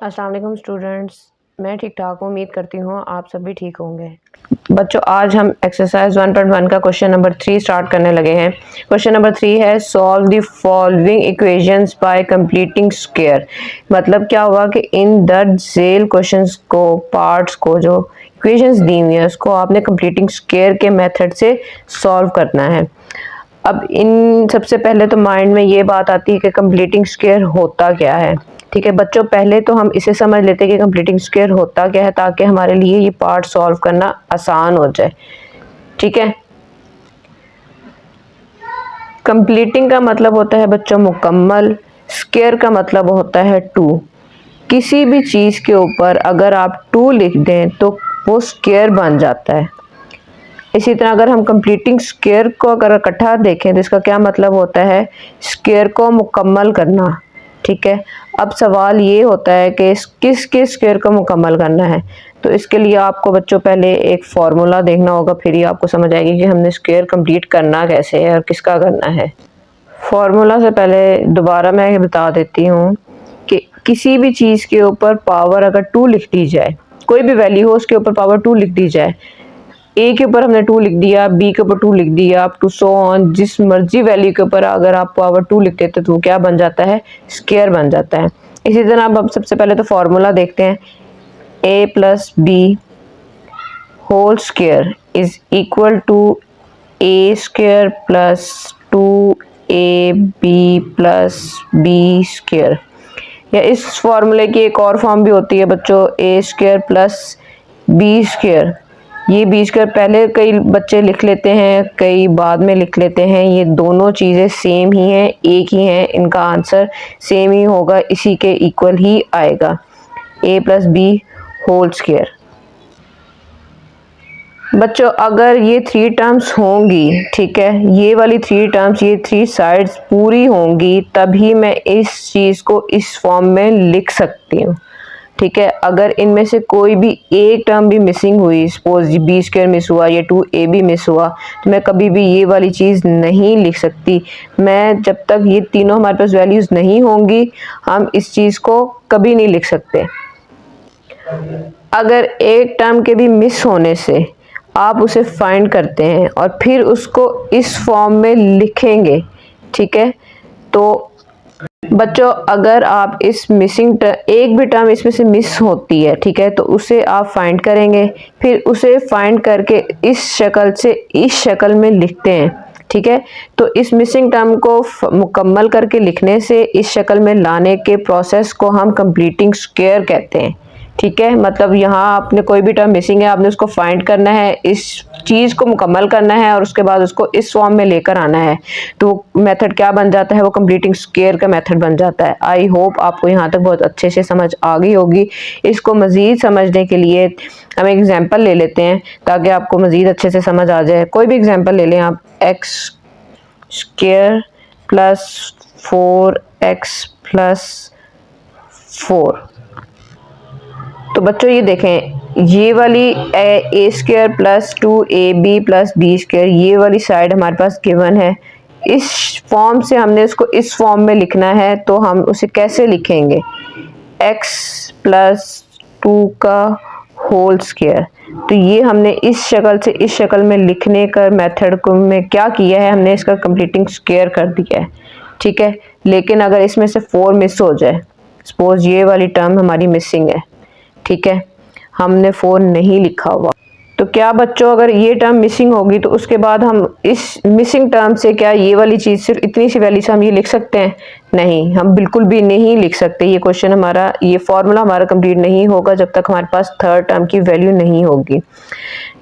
अस्सलाम वालेकुम स्टूडेंट्स, मैं ठीक ठाक हूँ। उम्मीद करती हूँ आप सभी ठीक होंगे। बच्चों, आज हम एक्सरसाइज 1.1 का क्वेश्चन नंबर 3 स्टार्ट करने लगे हैं। क्वेश्चन नंबर 3 है solve the following equations bye completing square. मतलब क्या हुआ कि इन द जेल क्वेश्चंस को पार्ट्स को जो इक्वेशंस दी हुई है उसको आपने कंप्लीटिंग स्क्वायर के मेथड से सॉल्व करना है। अब इन सबसे पहले तो माइंड में ये बात आती है कि कंप्लीटिंग स्क्वायर होता क्या है। ठीक है बच्चों, पहले तो हम इसे समझ लेते हैं कि कंप्लीटिंग स्क्वायर होता क्या है ताकि हमारे लिए ये पार्ट सॉल्व करना आसान हो जाए। ठीक है, कंप्लीटिंग का मतलब होता है बच्चों मुकम्मल, स्क्वायर का मतलब होता है 2। किसी भी चीज़ के ऊपर अगर आप 2 लिख दें तो वो स्क्वायर बन जाता है। इसी तरह अगर हम कंप्लीटिंग स्क्वायर को अगर इकट्ठा देखें तो इसका क्या मतलब होता है, स्क्वायर को मुकम्मल करना। ठीक है, अब सवाल ये होता है कि किस स्क्वायर को मुकम्मल करना है। तो इसके लिए आपको बच्चों पहले एक फार्मूला देखना होगा, फिर ही आपको समझ आएगी कि हमने स्क्वायर कंप्लीट करना कैसे है और किसका करना है। फार्मूला से पहले दोबारा मैं बता देती हूँ कि किसी भी चीज़ के ऊपर पावर अगर 2 लिख दी जाए, कोई भी वैल्यू हो उसके ऊपर पावर 2 लिख दी जाए, ए के ऊपर हमने 2 लिख दिया, बी के ऊपर 2 लिख दिया, अप टू सो ऑन, जिस मर्जी वैल्यू के ऊपर अगर आप पावर 2 लिख देते तो वो क्या बन जाता है, स्क्वायर बन जाता है। इसी तरह अब सबसे पहले तो फॉर्मूला देखते हैं, A plus B whole square is equal to A square plus 2ab plus B square. या इस फॉर्मूले की एक और फॉर्म भी होती है बच्चों, ए स्क्वायर प्लस बी स्क्वायर। ये बी स्क्वायर पहले कई बच्चे लिख लेते हैं, कई बाद में लिख लेते हैं। ये दोनों चीज़ें सेम ही हैं, एक ही हैं, इनका आंसर सेम ही होगा, इसी के इक्वल ही आएगा, ए प्लस बी होल स्क्वायर। बच्चों अगर ये 3 टर्म्स होंगी, ठीक है, ये वाली 3 टर्म्स, ये 3 साइड्स पूरी होंगी तभी मैं इस चीज़ को इस फॉर्म में लिख सकती हूँ। ठीक है, अगर इनमें से कोई भी एक टर्म भी मिसिंग हुई, सपोज बी स्क्वायर मिस हुआ या 2ab मिस हुआ, तो मैं कभी भी ये वाली चीज़ नहीं लिख सकती। मैं जब तक ये तीनों हमारे पास वैल्यूज़ नहीं होंगी हम इस चीज़ को कभी नहीं लिख सकते। अगर एक टर्म के भी मिस होने से आप उसे फाइंड करते हैं और फिर उसको इस फॉर्म में लिखेंगे, ठीक है, तो बच्चों अगर आप इस मिसिंग एक भी टर्म इसमें से मिस होती है, ठीक है, तो उसे आप फाइंड करेंगे, फिर उसे फाइंड करके इस शक्ल से इस शक्ल में लिखते हैं। ठीक है, तो इस मिसिंग टर्म को मुकम्मल करके लिखने से इस शक्ल में लाने के प्रोसेस को हम कंप्लीटिंग स्क्वायर कहते हैं। ठीक है, मतलब यहाँ आपने कोई भी टर्म मिसिंग है, आपने उसको फाइंड करना है, इस चीज़ को मुकम्मल करना है और उसके बाद उसको इस फॉर्म में लेकर आना है, तो मेथड क्या बन जाता है, वो कंप्लीटिंग स्क्वायर का मेथड बन जाता है। आई होप आपको यहाँ तक बहुत अच्छे से समझ आ गई होगी। इसको मज़ीद समझने के लिए हम एक एग्जांपल ले लेते हैं ताकि आपको मज़ीद अच्छे से समझ आ जाए। कोई भी एग्जांपल ले लें आप, x square plus 4x plus 4। तो बच्चों ये देखें, ये वाली A square plus 2ab plus B square, ये वाली साइड हमारे पास गिवन है। इस फॉर्म से हमने इसको इस फॉर्म में लिखना है, तो हम उसे कैसे लिखेंगे, x प्लस 2 का होल स्क्वायर। तो ये हमने इस शक्ल से इस शक्ल में लिखने का मेथड को में क्या किया है, हमने इसका कंप्लीटिंग स्क्वायर कर दिया है। ठीक है, लेकिन अगर इसमें से 4 मिस हो जाए, सपोज ये वाली टर्म हमारी मिसिंग है, ठीक है, हमने 4 नहीं लिखा हुआ, तो क्या बच्चों अगर ये टर्म मिसिंग होगी तो उसके बाद हम इस मिसिंग टर्म से क्या ये वाली चीज़ सिर्फ इतनी सी वैल्यू से हम ये लिख सकते हैं? नहीं, हम बिल्कुल भी नहीं लिख सकते। ये क्वेश्चन हमारा, ये फॉर्मूला हमारा कंप्लीट नहीं होगा जब तक हमारे पास थर्ड टर्म की वैल्यू नहीं होगी।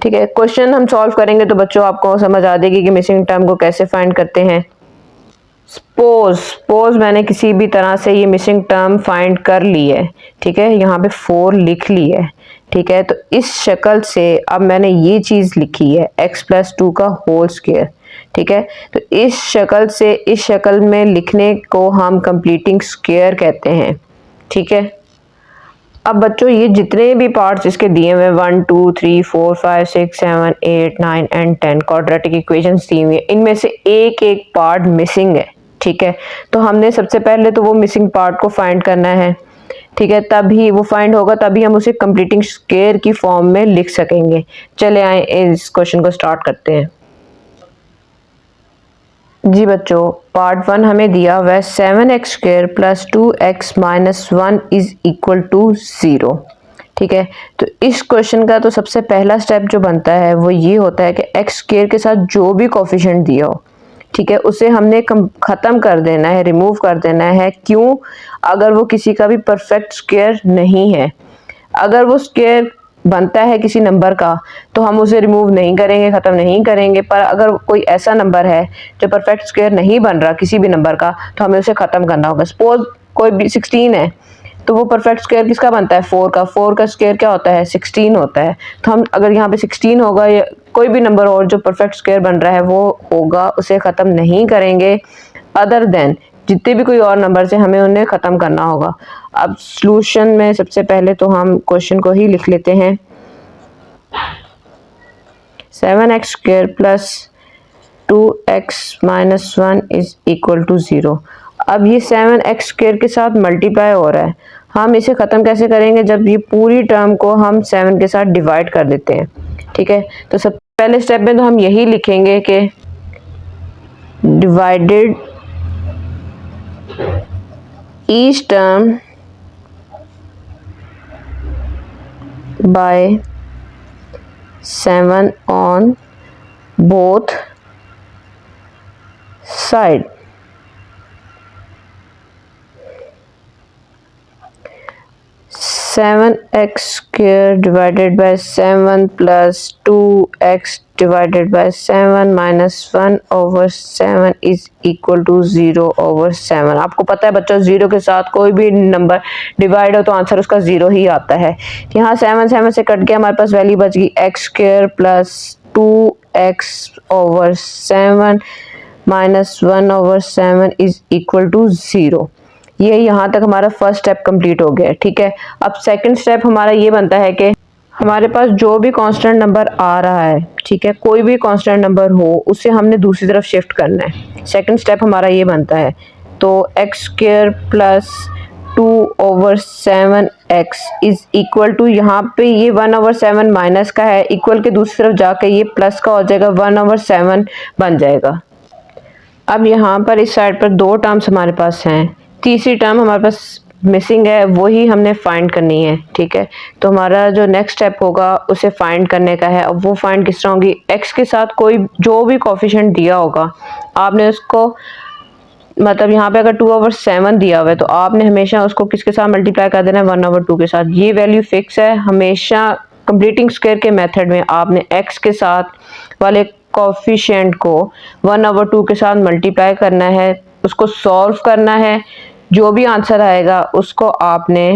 ठीक है, क्वेश्चन हम सॉल्व करेंगे तो बच्चों आपको समझ आ जाएगी कि मिसिंग टर्म को कैसे फाइंड करते हैं। सपोज मैंने किसी भी तरह से ये मिसिंग टर्म फाइंड कर ली है, ठीक है, यहाँ पे 4 लिख ली है, ठीक है, तो इस शक्ल से अब मैंने ये चीज़ लिखी है x प्लस 2 का होल स्क्वायर। ठीक है, तो इस शक्ल से इस शक्ल में लिखने को हम कंप्लीटिंग स्क्वायर कहते हैं। ठीक है, अब बच्चों ये जितने भी पार्ट्स इसके दिए हुए 1 2 3 4 5 6 7 8 9 एंड 10 क्वाड्रेटिक इक्वेशंस दी हुई है, इनमें से एक एक पार्ट मिसिंग है। ठीक है, तो हमने सबसे पहले तो वो मिसिंग पार्ट को फाइंड करना है, ठीक है, तभी वो फाइंड होगा, तभी हम उसे कंप्लीटिंग स्क्वायर की फॉर्म में लिख सकेंगे। चले आए इस क्वेश्चन को स्टार्ट करते हैं। जी बच्चों, पार्ट 1 हमें दिया हुआ है 7x square plus 2x minus 1 is equal to 0। ठीक है, तो इस क्वेश्चन का तो सबसे पहला स्टेप जो बनता है वो ये होता है कि एक्स स्क्वायर के साथ जो भी कोफिशिएंट दिया हो, ठीक है, उसे हमने ख़त्म कर देना है, रिमूव कर देना है। क्यों? अगर वो किसी का भी परफेक्ट स्क्वायर नहीं है, अगर वो स्क्वायर बनता है किसी नंबर का तो हम उसे रिमूव नहीं करेंगे, ख़त्म नहीं करेंगे। पर अगर कोई ऐसा नंबर है जो परफेक्ट स्क्वायर नहीं बन रहा किसी भी नंबर का, तो हमें उसे ख़त्म करना होगा। सपोज कोई भी 16 है, तो वो परफेक्ट स्क्वायर किसका बनता है? 4 का। 4 का स्क्वायर क्या होता है? 16 होता है। तो हम अगर यहाँ पे 16 होगा या कोई भी नंबर और जो परफेक्ट स्क्वायर बन रहा है वो होगा, उसे ख़त्म नहीं करेंगे। अदर देन जितने भी कोई और नंबर से हमें उन्हें ख़त्म करना होगा। अब सॉल्यूशन में सबसे पहले तो हम क्वेश्चन को ही लिख लेते हैं। 7x square plus 2x minus 1 is equal to 0। अब ये 7x स्क्वायर के साथ मल्टीप्लाई हो रहा है, हम इसे ख़त्म कैसे करेंगे? जब ये पूरी टर्म को हम 7 के साथ डिवाइड कर देते हैं। ठीक है, तो सब पहले स्टेप में तो हम यही लिखेंगे कि divided each term by 7 on both side। Seven x square divided by 7 plus 2x divided by 7 minus 1 over 7 is equal to 0 over 7। आपको पता है बच्चों, 0 के साथ कोई भी नंबर डिवाइड हो तो आंसर उसका 0 ही आता है। यहाँ 7 से कट गया, हमारे पास वैल्यू बच गई x square plus 2x over 7 minus 1 over 7 is equal to 0। ये यहाँ तक हमारा फर्स्ट स्टेप कंप्लीट हो गया। ठीक है, अब सेकंड स्टेप हमारा ये बनता है कि हमारे पास जो भी कांस्टेंट नंबर आ रहा है, ठीक है, कोई भी कांस्टेंट नंबर हो, उसे हमने दूसरी तरफ शिफ्ट करना है। सेकंड स्टेप हमारा ये बनता है। तो x square plus 2 over 7x is equal to, यहाँ पे ये 1 ओवर 7 माइनस का है, इक्वल के दूसरी तरफ जाके ये प्लस का हो जाएगा, 1 ओवर 7 बन जाएगा। अब यहाँ पर इस साइड पर दो टर्म्स हमारे पास हैं, तीसरी टर्म हमारे पास मिसिंग है, वो ही हमने फाइंड करनी है। ठीक है, तो हमारा जो नेक्स्ट स्टेप होगा उसे फाइंड करने का है। अब वो फाइंड किस तरह होगी? एक्स के साथ कोई जो भी कोफिशिएंट दिया होगा, आपने उसको, मतलब यहाँ पे अगर 2 ओवर 7 दिया हुआ है तो आपने हमेशा उसको किसके साथ मल्टीप्लाई कर देना है? 1 ओवर 2 के साथ। ये वैल्यू फिक्स है, हमेशा कंप्लीटिंग स्क्वायर के मेथड में आपने एक्स के साथ वाले कोफिशिएंट को 1 ओवर 2 के साथ मल्टीप्लाई करना है, उसको सॉल्व करना है। जो भी आंसर आएगा उसको आपने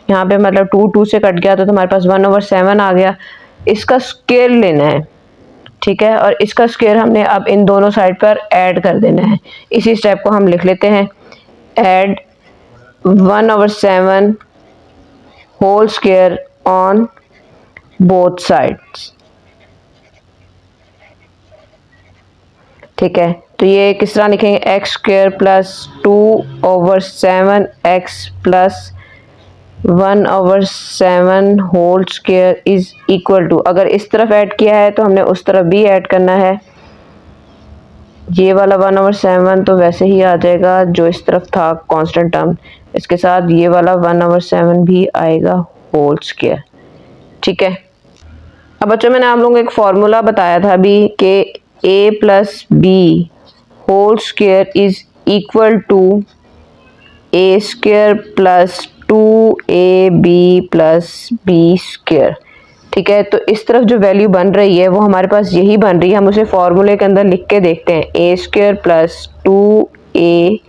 यहाँ पे, मतलब 2 से कट गया तो हमारे पास 1 ओवर 7 आ गया, इसका स्क्वायर लेना है। ठीक है, और इसका स्क्वायर हमने अब इन दोनों साइड पर ऐड कर देना है। इसी स्टेप को हम लिख लेते हैं, add 1 over 7 whole square on both sides. ठीक है, तो ये किस तरह लिखेंगे? X square plus 2 over 7x plus 1 over 7 whole square is equal to, अगर इस तरफ ऐड किया है तो हमने उस तरफ भी ऐड करना है। ये वाला 1 ओवर 7 तो वैसे ही आ जाएगा जो इस तरफ था कांस्टेंट टर्म, इसके साथ ये वाला 1 ओवर 7 भी आएगा होल स्क्वायर। ठीक है, अब बच्चों मैंने आप लोगों को एक फॉर्मूला बताया था अभी कि a plus B whole square is equal to a square plus 2ab plus B square. ठीक है, तो इस तरफ जो वैल्यू बन रही है वो हमारे पास यही बन रही है। हम उसे फॉर्मूले के अंदर लिख के देखते हैं, a square plus 2ab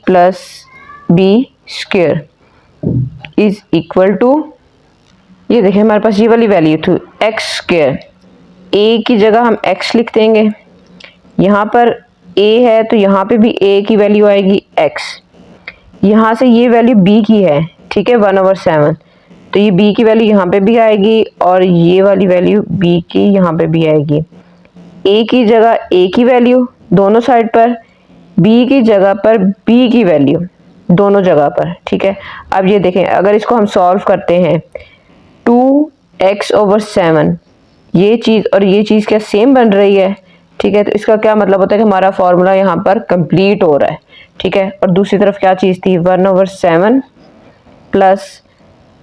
plus B square is equal to, ये देखिए हमारे पास ये वाली वैल्यू थी एक्स स्क्वायर, a की जगह हम x लिख देंगे, यहाँ पर a है तो यहाँ पे भी a की वैल्यू आएगी x, यहाँ से ये वैल्यू b की है। ठीक है, 1 ओवर 7, तो ये b की वैल्यू यहाँ पे भी आएगी और ये वाली वैल्यू b की यहाँ पे भी आएगी। a की जगह a की वैल्यू दोनों साइड पर, b की जगह पर b की वैल्यू। दोनों जगह पर, ठीक है। अब ये देखें, अगर इसको हम सॉल्व करते हैं 2x/7, ये चीज़ और ये चीज़ क्या सेम बन रही है, ठीक है। तो इसका क्या मतलब होता है कि हमारा फॉर्मूला यहाँ पर कंप्लीट हो रहा है, ठीक है। और दूसरी तरफ क्या चीज़ थी, 1/7 प्लस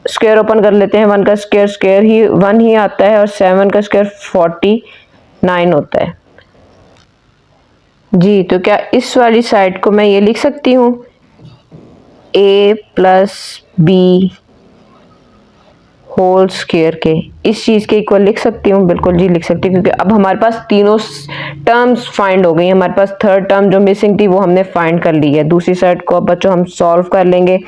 स्क्वायर ओपन कर लेते हैं, 1 का स्क्वायर स्क्वायर ही 1 ही आता है और 7 का स्क्वायर 49 होता है जी। तो क्या इस वाली साइड को मैं ये लिख सकती हूँ a plus B whole square के, इस चीज़ के इक्वल लिख सकती हूँ? बिल्कुल जी लिख सकती हूँ, क्योंकि अब हमारे पास तीनों टर्म्स फाइंड हो गई। हमारे पास थर्ड टर्म जो मिसिंग थी वो हमने फाइंड कर ली है। दूसरी साइड को अब बच्चों हम सॉल्व कर लेंगे।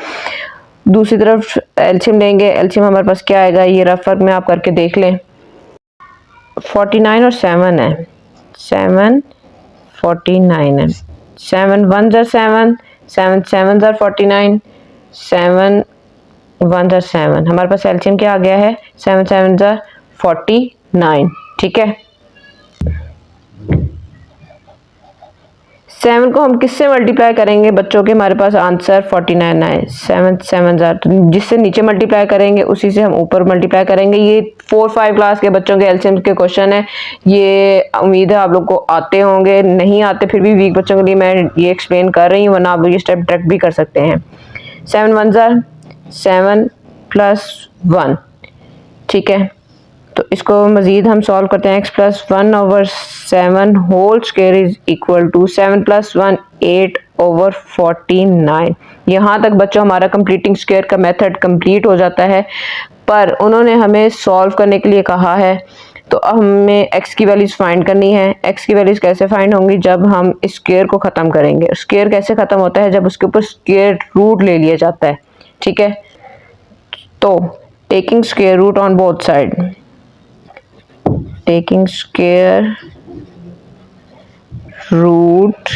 दूसरी तरफ एलसीएम लेंगे। एलसीएम हमारे पास क्या आएगा, ये रफ वर्क में आप करके देख लें। 49 और 7 है, 7 49 है, 7 1 7, 7 7 49, 7 1 7, हमारे पास एलसीएम क्या आ गया है, 7 7 49, ठीक है। 7 को हम किससे मल्टीप्लाई करेंगे बच्चों के, हमारे पास आंसर 49 है। 7 7 तो जिससे नीचे मल्टीप्लाई करेंगे उसी से हम ऊपर मल्टीप्लाई करेंगे। ये 4-5 क्लास के बच्चों के एलसीएम के क्वेश्चन है। ये उम्मीद है आप लोग को आते होंगे, नहीं आते फिर भी वीक बच्चों के लिए मैं ये एक्सप्लेन कर रही हूँ, वरना आप लोग ये स्टेप डायरेक्ट भी कर सकते हैं। 7 1 7 प्लस 1, ठीक है। तो इसको मज़ीद हम सॉल्व करते हैं। x+1/7 whole square is equal to 7 + 1 8/49। यहाँ तक बच्चों हमारा कंप्लीटिंग स्क्वायर का मेथड कंप्लीट हो जाता है, पर उन्होंने हमें सॉल्व करने के लिए कहा है। तो अब हमें x की वैल्यूज़ फाइंड करनी है। x की वैल्यूज़ कैसे फाइंड होंगी, जब हम स्क्वायर को ख़त्म करेंगे। स्क्वायर कैसे ख़त्म होता है, जब उसके ऊपर स्क्वायर रूट ले लिया जाता है, ठीक है। तो taking square root on both side, taking square root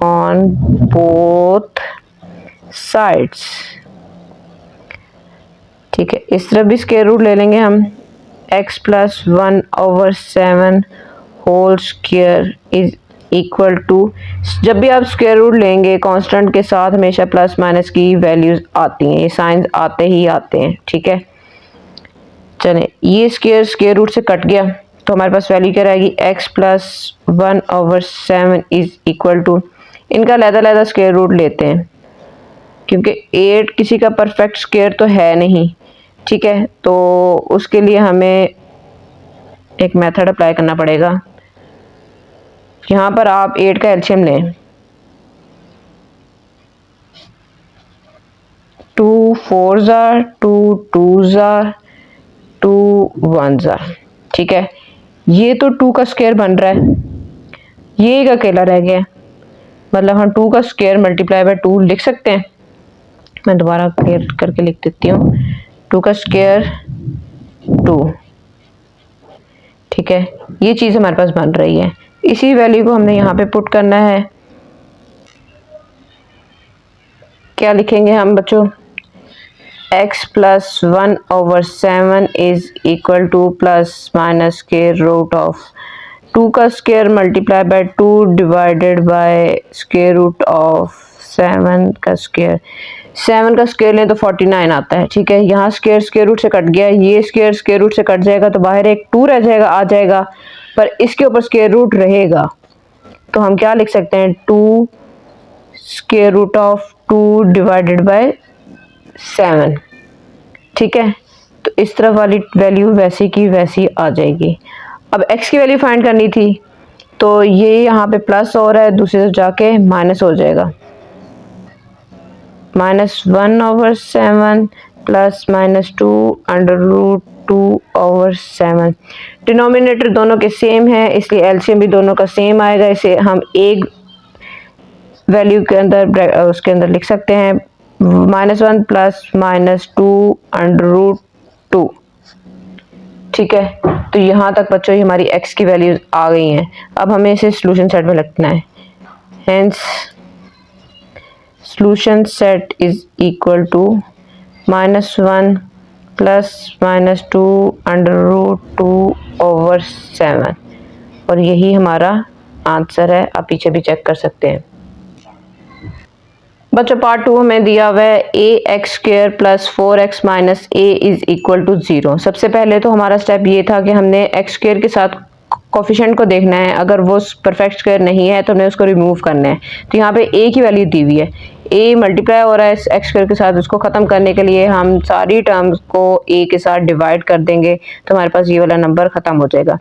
on both sides, ठीक है। इस तरफ भी स्क्वायर रूट ले लेंगे हम। x+1/7 whole square is equal to, जब भी आप स्क्वायर रूट लेंगे कांस्टेंट के साथ हमेशा प्लस माइनस की वैल्यूज आती हैं, ये साइंस आते ही आते हैं, ठीक है। चले, ये स्क्वायर रूट से कट गया तो हमारे पास वैल्यू क्या रहेगी, x+1/7 इज इक्वल टू, इनका अलग-अलग स्क्वायर रूट लेते हैं क्योंकि 8 किसी का परफेक्ट स्क्वायर तो है नहीं, ठीक है। तो उसके लिए हमें एक मेथड अप्लाई करना पड़ेगा। यहाँ पर आप 8 का एलसीएम लें, 2 4 2 2 2 1, ठीक है। ये तो 2 का स्क्वायर बन रहा है, ये एक अकेला रह गया, मतलब हम 2 का स्क्वायर मल्टीप्लाई बाय 2 लिख सकते हैं। मैं दोबारा क्लियर करके लिख देती हूँ, 2 का स्क्वायर 2, ठीक है। ये चीज़ हमारे पास बन रही है। इसी वैल्यू को हमने यहाँ पे पुट करना है। क्या लिखेंगे हम बच्चों, x+1/7 is equal to plus minus square root of 2 का square multiply by 2 divided by square root of 7 का स्क्वायर। 7 का स्क्वायर लें तो 49 आता है, ठीक है। यहाँ स्क्वायर रूट से कट गया, ये स्क्वायर रूट से कट जाएगा तो बाहर एक 2 रह जाएगा, आ जाएगा, पर इसके ऊपर स्क्वायर रूट रहेगा। तो हम क्या लिख सकते हैं, 2 square root of 2 divided by 7, ठीक है। तो इस तरफ वाली वैल्यू वैसी की वैसी आ जाएगी। अब x की वैल्यू फाइंड करनी थी, तो ये यहाँ पे प्लस हो रहा है, दूसरी तरफ जाके माइनस हो जाएगा। -1/7 प्लस -2√2/7। डिनोमिनेटर दोनों के सेम है, इसलिए एलसीएम भी दोनों का सेम आएगा। इसे हम एक वैल्यू के अंदर उसके अंदर लिख सकते हैं, -1 प्लस -2√2, ठीक है। तो यहाँ तक बच्चों हमारी x की वैल्यूज आ गई हैं। अब हमें इसे सॉल्यूशन सेट में लिखना है। Hence solution set is equal to -1 plus -2√2/7, और यही हमारा आंसर है। आप पीछे भी चेक कर सकते हैं। बच्चों पार्ट 2 हमें दिया हुआ है A X square plus 4x minus A is equal to 0। सबसे पहले तो हमारा स्टेप ये था कि हमने एक्स स्क्र के साथ कोफिशिएंट को देखना है, अगर वो परफेक्ट स्क्वायर नहीं है तो हमने उसको रिमूव करना है। तो यहाँ पे ए की वैल्यू दी हुई है, ए मल्टीप्लाई हो रहा है एक्स स्क्वायर के साथ, उसको ख़त्म करने के लिए हम सारी टर्म्स को ए के साथ डिवाइड कर देंगे तो हमारे पास ये वाला नंबर ख़त्म हो जाएगा।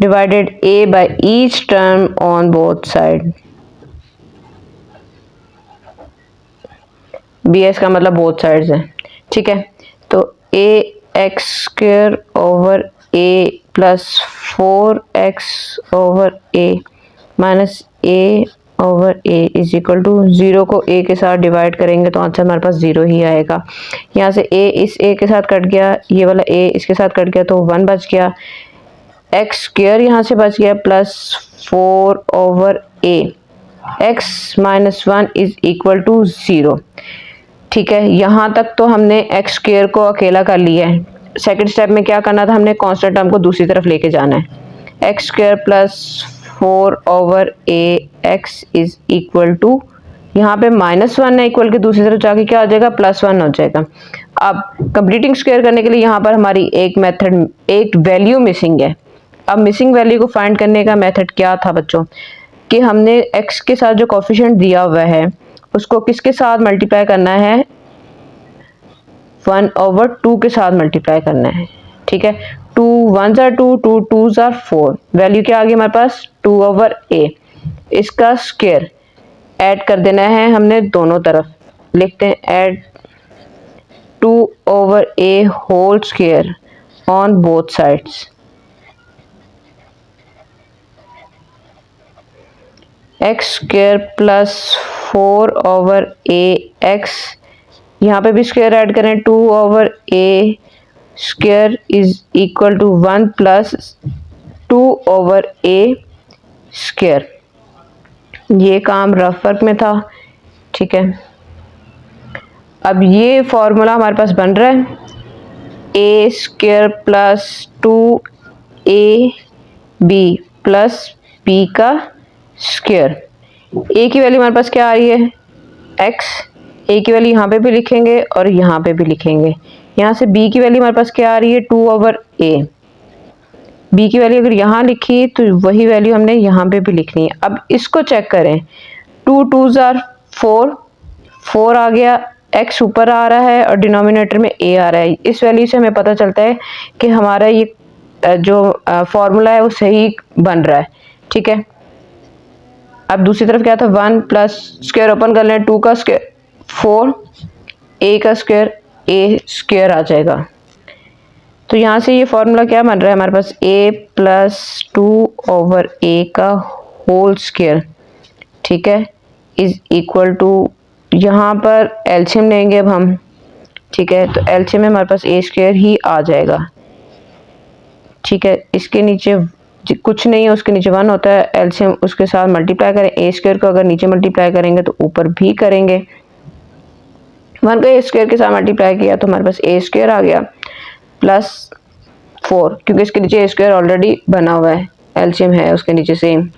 Divided a by each term on both side। bs का मतलब बोथ साइड्स है, ठीक है। तो a x square over a plus 4x over a minus a over a is equal to 0 को a के साथ डिवाइड करेंगे तो आंसर हमारे पास 0 ही आएगा। यहाँ से a इस a के साथ कट गया, ये वाला a इसके साथ कट गया तो 1 बच गया, एक्स स्क्वायर यहाँ से बच गया plus 4 over a, x minus 1 is equal to 0। ठीक है, यहाँ तक तो हमने एक्स स्क्वायर को अकेला कर लिया है। सेकंड स्टेप में क्या करना था, हमने कांस्टेंट टर्म को दूसरी तरफ लेके जाना है। X square plus 4 over a x is equal to, यहाँ पे -1 है, इक्वल के दूसरी तरफ जाके क्या हो जाएगा, +1 हो जाएगा। अब कंप्लीटिंग स्क्वायर करने के लिए यहाँ पर हमारी एक वैल्यू मिसिंग है। अब मिसिंग वैल्यू को फाइंड करने का मेथड क्या था बच्चों, कि हमने x के साथ जो कोफिशिएंट दिया हुआ है उसको किसके साथ मल्टीप्लाई करना है, 1/2 के साथ मल्टीप्लाई करना है। ठीक है, 2 1s are 2, 2 2s are 4, value क्या आ गई हमारे पास 2/a, इसका स्क्वायर ऐड कर देना है हमने दोनों तरफ। लिखते हैं add 2/a whole square on both sides. X square plus 4 over a x, यहाँ पे भी स्क्वायर ऐड करें, 2 over a square is equal to 1 plus 2 over a square. ये काम रफ वर्क में था, ठीक है। अब ये फॉर्मूला हमारे पास बन रहा है a square plus 2ab plus b का स्क्वायर। a की वैल्यू हमारे पास क्या आ रही है, x, a की वैल्यू यहाँ पे भी लिखेंगे और यहाँ पे भी लिखेंगे। यहाँ से b की वैल्यू हमारे पास क्या आ रही है, 2 ओवर a। b की वैल्यू अगर यहाँ लिखी तो वही वैल्यू हमने यहाँ पे भी लिखनी है। अब इसको चेक करें, 2 2s are 4, 4 आ गया, x ऊपर आ रहा है और डिनोमिनेटर में a आ रहा है। इस वैल्यू से हमें पता चलता है कि हमारा ये जो फॉर्मूला है वो सही बन रहा है, ठीक है। अब दूसरी तरफ क्या था, 1 प्लस स्क्वायर ओपन कर लें, 2 का स्क्वायर 4, a का स्क्वायर a स्क्वायर आ जाएगा। तो यहाँ से ये फॉर्मूला क्या बन रहा है हमारे पास, a प्लस 2 ओवर a का होल स्क्वायर, ठीक है, इज इक्वल टू, यहाँ पर एलसीएम लेंगे अब हम, ठीक है। तो एलसीएम में हमारे पास a स्क्वायर ही आ जाएगा, ठीक है। इसके नीचे कुछ नहीं है, उसके नीचे 1 होता है, एलसीएम उसके साथ मल्टीप्लाई करें, a स्क्वायर को अगर नीचे मल्टीप्लाई करेंगे तो ऊपर भी करेंगे। 1 को a स्क्वायर के साथ मल्टीप्लाई किया तो हमारे पास a स्क्वायर आ गया प्लस 4, क्योंकि इसके नीचे a स्क्वायर ऑलरेडी बना हुआ है, एलसीएम है उसके नीचे सेम।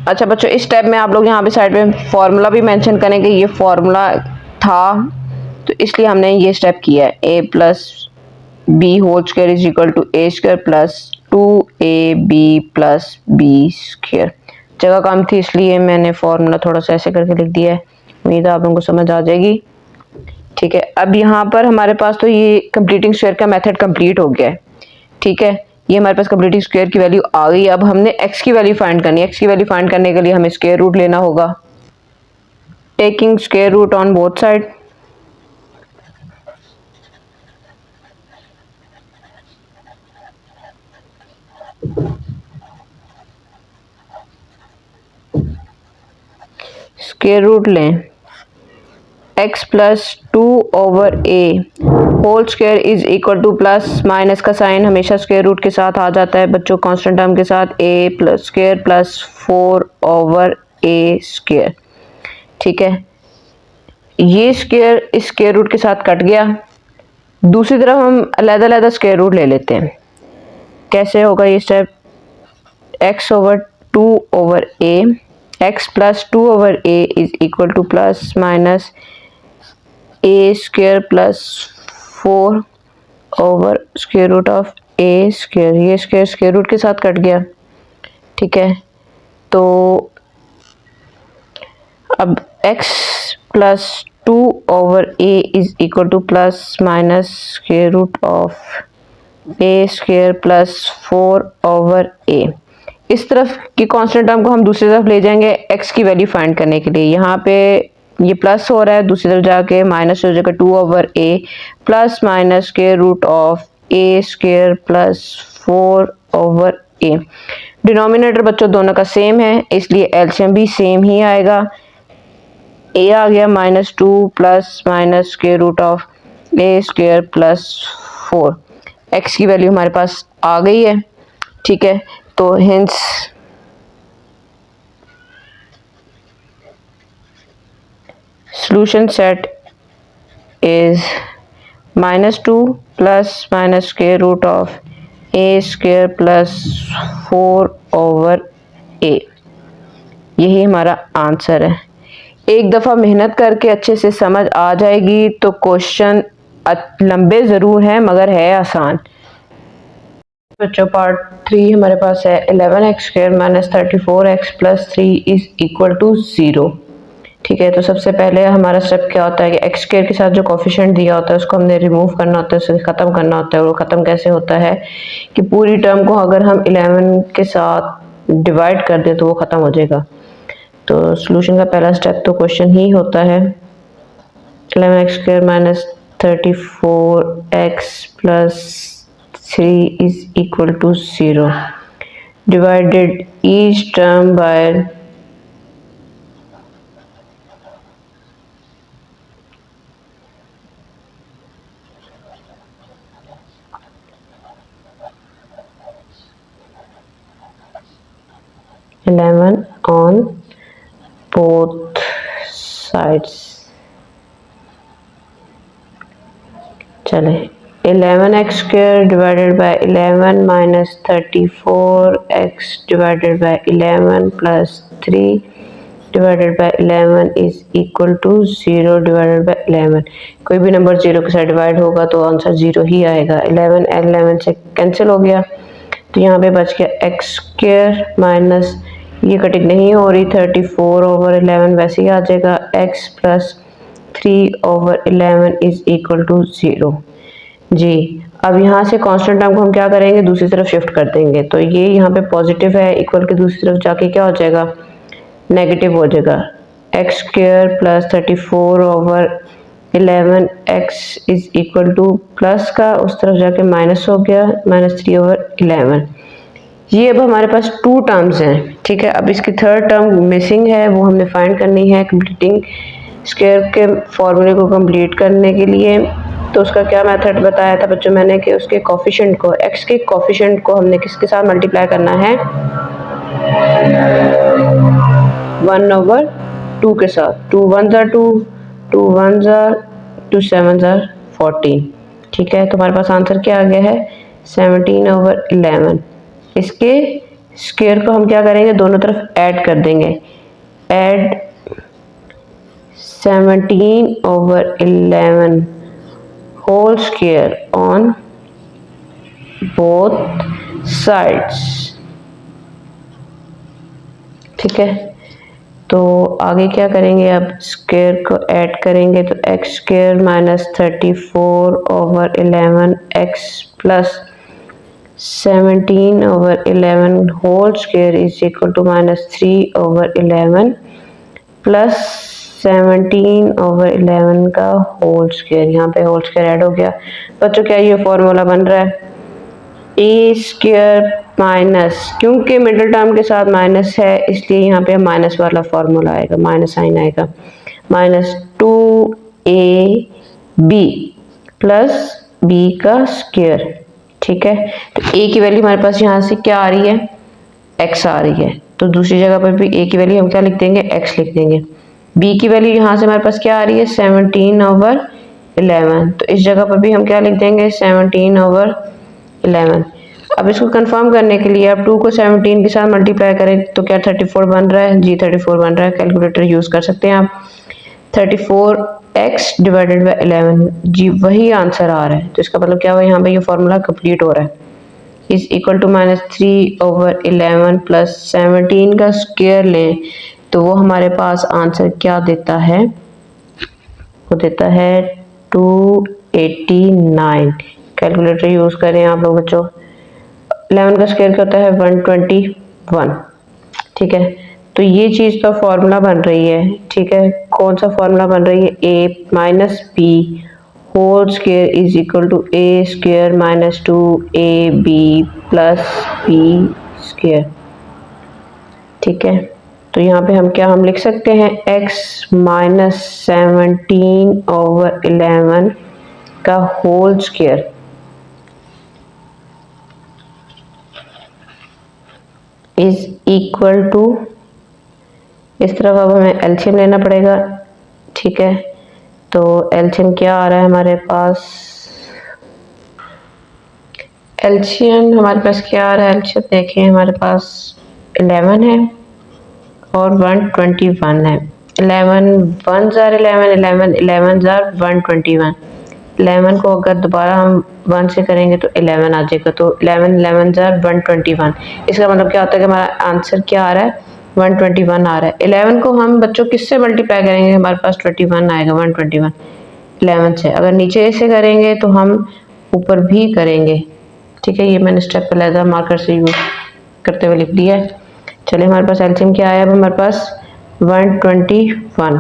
अच्छा बच्चों, इस स्टेप में आप लोग यहाँ पे साइड में फॉर्मूला भी मेंशन करेंगे, ये फॉर्मूला था तो इसलिए हमने ये स्टेप किया है। a plus B whole square is equal to a square plus 2ab plus b square. जगह कम थी इसलिए मैंने फॉर्मूला थोड़ा सा ऐसे करके लिख दिया है, उम्मीद है आप लोगों को समझ आ जाएगी, ठीक है। अब यहाँ पर हमारे पास तो ये कंप्लीटिंग स्क्वायर का मेथड कंप्लीट हो गया है, ठीक है। ये हमारे पास कंप्लीटिंग स्क्वायर की वैल्यू आ गई। अब हमने x की वैल्यू फाइंड करनी है। x की वैल्यू फाइंड करने के लिए हमें स्क्वायर रूट लेना होगा, taking square root on both side. Square root लें, x plus 2 over a whole square is equal to, plus minus का साइन हमेशा स्क्वायर रूट के साथ आ जाता है बच्चों, कांस्टेंट टर्म के साथ, a plus square plus 4 over a square, ठीक है। ये स्क्वायर इस स्क्वायर रूट के साथ कट गया, दूसरी तरफ हम अलग-अलग स्क्वायर रूट ले लेते हैं। कैसे होगा ये step? x over 2 over a, x plus 2 over a is equal to plus minus a square plus 4 over square root of a square. ये स्क्वायर स्क्वायर रूट के साथ कट गया, ठीक है। तो अब x plus 2 over a is equal to plus minus square root of a square plus 4 over a। इस तरफ की कांस्टेंट टर्म को हम दूसरी तरफ ले जाएंगे x की वैल्यू फाइंड करने के लिए। यहाँ पे ये प्लस हो रहा है, दूसरी तरफ जाके माइनस हो जाएगा 2 over a plus minus square root of a square plus 4 over a। Denominator बच्चों दोनों का सेम है, इसलिए एलसीएम भी सेम ही आएगा। a आ गया -2 plus minus square root of a square plus 4। x की वैल्यू हमारे पास आ गई है, ठीक है। तो hence solution set is -2 plus minus square root of a square plus 4 over a। यही हमारा आंसर है। एक दफ़ा मेहनत करके अच्छे से समझ आ जाएगी तो क्वेश्चन लंबे ज़रूर हैं मगर है आसान। बच्चों पार्ट 3 हमारे पास है 11x square minus 34x plus 3 is equal to 0, ठीक है। तो सबसे पहले हमारा स्टेप क्या होता है कि एक्स स्क्वायर के साथ जो कोफिशिएंट दिया होता है उसको हमने रिमूव करना होता है, उसे ख़त्म करना होता है। और वो ख़त्म कैसे होता है कि पूरी टर्म को अगर हम 11 के साथ डिवाइड कर दें तो वो ख़त्म हो जाएगा। तो सॉल्यूशन का पहला स्टेप तो क्वेश्चन ही होता है 11x square minus 34x plus 3 is equal to 0, divided each term by on both sides। चले 11x square divided by 11 minus 34x divided by 11 plus 3 divided by 11 is equal to 0 divided by 11। कोई भी number 0 के साथ divide होगा तो answer 0 ही आएगा। 11 से cancel हो गया तो यहाँ पे बच गया x स्क्वायर माइनस ये कटिंग नहीं हो रही 34 ओवर 11 वैसे ही आ जाएगा x plus 3 over 11 is equal to 0 जी। अब यहाँ से कांस्टेंट टर्म को हम क्या करेंगे दूसरी तरफ शिफ्ट कर देंगे। तो ये यहाँ पे पॉजिटिव है, इक्वल के दूसरी तरफ जाके क्या हो जाएगा नेगेटिव हो जाएगा। x square plus 34 over 11 x is equal to plus का उस तरफ जाके माइनस हो गया -3 ओवर 11। ये अब हमारे पास 2 टर्म्स हैं, ठीक है। अब इसकी थर्ड टर्म मिसिंग है, वो हमने फाइंड करनी है कंप्लीटिंग स्क्वायर के फॉर्मूले को कंप्लीट करने के लिए। तो उसका क्या मेथड बताया था बच्चों मैंने कि उसके कोफिशिएंट को x के कोफिशिएंट को हमने किसके साथ मल्टीप्लाई करना है 1 ओवर 2 के साथ। 2 1 ज़ा 2, 2 1 ज़ा 2 7 ज़ा 14, ठीक है। तो हमारे पास आंसर क्या आ गया है 17 ओवर 11। इसके स्क्वायर को हम क्या करेंगे दोनों तरफ ऐड कर देंगे। Add 17 over 11 whole square on both sides, ठीक है। तो आगे क्या करेंगे अब स्क्वायर को ऐड करेंगे तो x square minus 34 over 11 x plus 17 over 11 whole square is equal to -3 over 11 plus 17 over 11 का होल स्क्वायर। यहाँ पे होल स्क्वायर ऐड हो गया बच्चों। क्या ये फॉर्मूला बन रहा है ए स्क्वायर माइनस, क्योंकि मिडिल टर्म के साथ माइनस है इसलिए यहाँ पे माइनस वाला फॉर्मूला आएगा, माइनस साइन आएगा। -2ab प्लस b का स्क्वायर, ठीक है। तो a की वैल्यू हमारे पास यहाँ से क्या आ रही है x आ रही है, तो दूसरी जगह पर भी a की वैल्यू हम क्या लिख देंगे x लिख देंगे। b की वैल्यू यहाँ से हमारे पास क्या आ रही है 17 ओवर 11, तो इस जगह पर भी हम क्या लिख देंगे 17/11। अब इसको कंफर्म करने के लिए आप 2 को 17 के साथ मल्टीप्लाई करें तो क्या 34 बन रहा है? जी 34 बन रहा है। कैलकुलेटर यूज़ कर सकते हैं आप। 34x डिवाइडेड बाई 11, जी वही आंसर आ रहा है। तो इसका मतलब क्या हुआ, यहाँ पे ये फॉर्मूला कंप्लीट हो रहा है। इज इक्वल टू -3/11 प्लस 17 का स्क्वायर लें तो वो हमारे पास आंसर क्या देता है, वो देता है 289। कैलकुलेटर यूज़ करें आप लोग बच्चों। 11 का स्क्वायर क्या होता है 121, ठीक है। तो ये चीज़ तो फॉर्मूला बन रही है, ठीक है। कौन सा फॉर्मूला बन रही है, a minus b whole square is equal to a square minus 2ab plus b square, ठीक है। तो यहाँ पे हम लिख सकते हैं x माइनस 17/11 का whole square is equal to, इस तरफ अब हमें एलसीएम लेना पड़ेगा, ठीक है। तो एलसीएम क्या आ रहा है हमारे पास, एलसीएम हमारे पास क्या आ रहा है, एलसीएम देखिए हमारे पास 11 है और 121 है। 11 1 जार 11, 11 11 जार 121। 11 को अगर दोबारा हम 1 से करेंगे तो 11 आ जाएगा, तो 11 11 जार 121। इसका मतलब क्या होता है कि हमारा आंसर क्या आ रहा है 121 आ रहा है। 11 को हम बच्चों किससे मल्टीप्लाई करेंगे, हमारे पास 21 आएगा, 121 11 से। अगर नीचे से करेंगे तो हम ऊपर भी करेंगे, ठीक है। ये मैंने स्टेप पर लेज़र मार्कर से यूज करते हुए लिख दिया है। चलिए हमारे पास एलसीएम क्या आया, अब हमारे पास 121।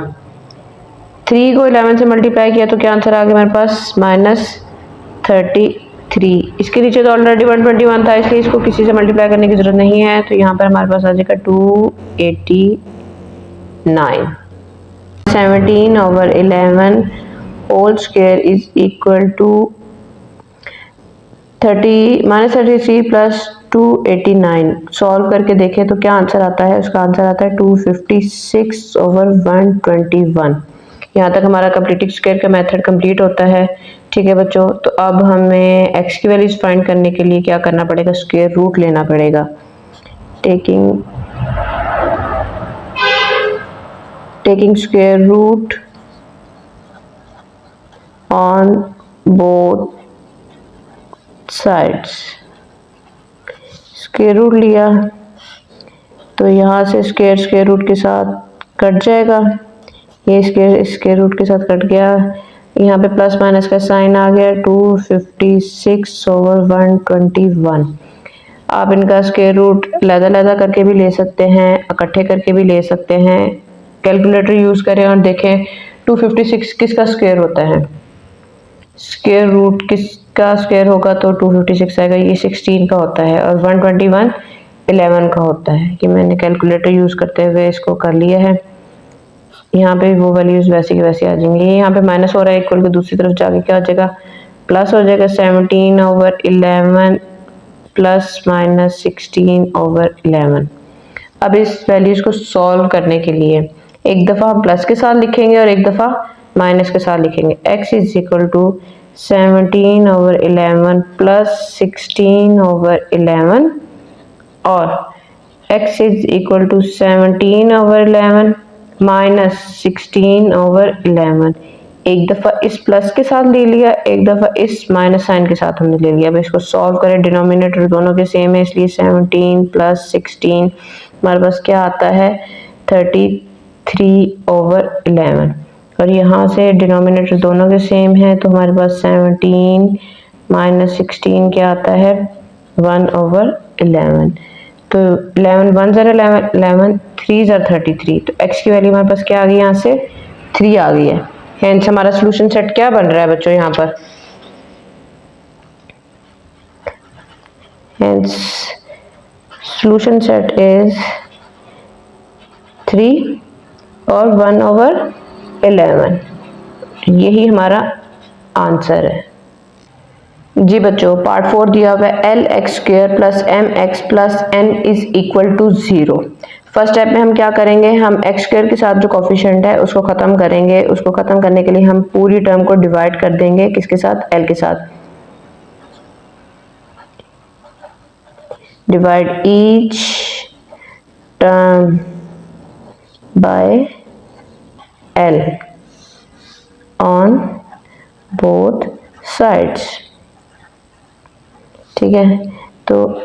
3 को 11 से मल्टीप्लाई किया तो क्या आंसर आ गया हमारे पास -33। इसके नीचे तो ऑलरेडी 121 था, इसलिए इसको किसी से मल्टीप्लाई करने की जरूरत नहीं है। तो यहाँ पर हमारे पास आ जाएगा 289। 17/11 whole square is equal to -33 plus 289। Solve करके देखें तो क्या आंसर आता है, उसका आंसर आता है 256/121। यहाँ तक हमारा कंप्लीटिंग स्क्वायर का मेथड कंप्लीट होता है, ठीक है बच्चों। तो अब हमें x की वैल्यूज फाइंड करने के लिए क्या करना पड़ेगा, स्क्वायर रूट लेना पड़ेगा। Taking square root on both sides. Square root लिया तो यहाँ से स्क्वायर रूट के साथ कट जाएगा, ये स्क्वायर रूट के साथ कट गया। यहाँ पे प्लस माइनस का साइन आ गया 256/121। आप इनका स्क्वायर रूट लहदा करके भी ले सकते हैं, इकट्ठे करके भी ले सकते हैं। कैलकुलेटर यूज़ करें और देखें 256 किसका स्क्वायर होता है, स्क्वायर रूट किसका स्क्वायर होगा तो 256 आएगा, ये 16 का होता है और 121 11 का होता है। कि मैंने कैलकुलेटर यूज़ करते हुए इसको कर लिया है। यहाँ पे वो वैल्यूज वैसे की वैसे आ जाएंगी। ये यहाँ पे माइनस हो रहा है, इक्वल को दूसरी तरफ जाके क्या हो जाएगा प्लस हो जाएगा 17/11 प्लस माइनस 16/11। अब इस वैल्यूज को सॉल्व करने के लिए एक दफ़ा हम प्लस के साथ लिखेंगे और एक दफ़ा माइनस के साथ लिखेंगे। x is equal to 17/11 plus 16/11 और x is equal to 17/11 minus 16/11। एक दफ़ा इस प्लस के साथ ले लिया, एक दफ़ा इस माइनस साइन के साथ हमने ले लिया। अब इसको सॉल्व करें, डिनोमिनेटर दोनों के सेम है, इसलिए 17 प्लस 16 हमारे पास क्या आता है 33/11। और यहाँ से डिनोमिनेटर दोनों के सेम है तो हमारे पास 17 माइनस 16 क्या आता है 1/11। तो 11 1 ज़रा 11 3 ज़रा 33। तो x की वैल्यू हमारे पास क्या आ गई, यहाँ से 3 आ गई है। हेंस हमारा सोल्यूशन सेट क्या बन रहा है बच्चों, यहाँ पर हेंस सोल्यूशन सेट इज 3 और 1/11। यही हमारा आंसर है। जी बच्चों, पार्ट 4 दिया हुआ है LX² plus MX plus N is equal to 0। First step में हम क्या करेंगे, हम एक्स स्क्वायर के साथ जो कोफिशिएंट है उसको ख़त्म करेंगे। उसको ख़त्म करने के लिए हम पूरी टर्म को डिवाइड कर देंगे, किसके साथ, एल के साथ। Divide each term by l on both sides. ठीक है, तो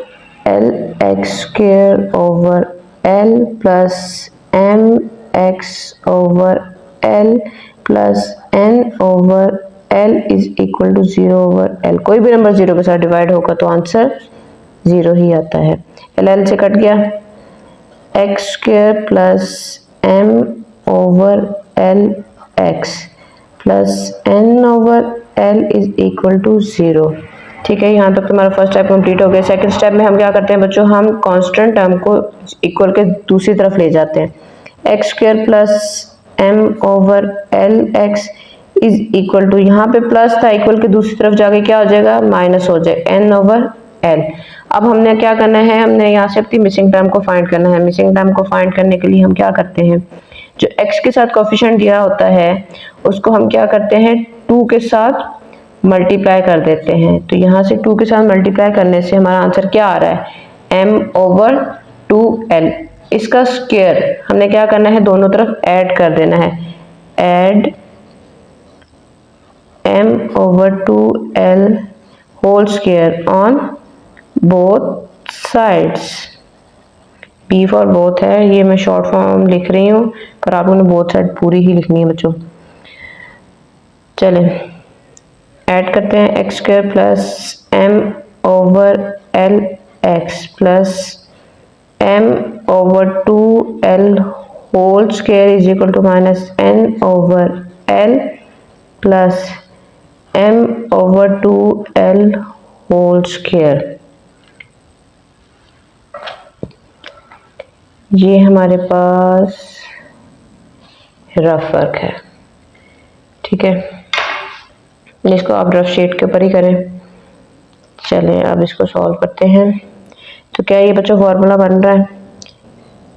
l x square over l plus m x over l plus n over l is equal to 0 over l. कोई भी नंबर 0 के साथ डिवाइड होगा तो आंसर 0 ही आता है। एल एल से कट गया, x square plus M over l x plus n over l is equal to 0। ठीक है, यहाँ तक तुम्हारा फर्स्ट स्टेप कंप्लीट हो गया। सेकंड स्टेप में हम क्या करते हैं बच्चों, हम कांस्टेंट टर्म को इक्वल के दूसरी तरफ ले जाते हैं। X square plus M over l x is equal to, यहाँ पे प्लस था, इक्वल के दूसरी तरफ जाके क्या हो जाएगा, माइनस हो जाएगा, एन ओवर एल। अब हमने क्या करना है, हमने यहाँ से अपनी मिसिंग टर्म को फाइंड करना है। मिसिंग टर्म को फाइंड करने के लिए हम क्या करते हैं, जो x के साथ कोफिशिएंट दिया होता है उसको हम क्या करते हैं, 2 के साथ मल्टीप्लाई कर देते हैं। तो यहाँ से 2 के साथ मल्टीप्लाई करने से हमारा आंसर क्या आ रहा है, m ओवर 2l। इसका स्क्वायर हमने क्या करना है, दोनों तरफ ऐड कर देना है, add m over 2l whole square on both sides. बी फॉर बोथ है, ये मैं शॉर्ट फॉर्म लिख रही हूँ, पर आप लोगों ने बोथ साइड पूरी ही लिखनी है बच्चों। चलें ऐड करते हैं, x square plus M over l x plus M over 2l whole square is equal to minus n over l plus M over 2l whole square. ये हमारे पास रफ वर्क है। ठीक है, इसको आप रफ शीट के ऊपर ही करें। चलें अब इसको सॉल्व करते हैं। तो क्या ये बच्चों फॉर्मूला बन रहा है,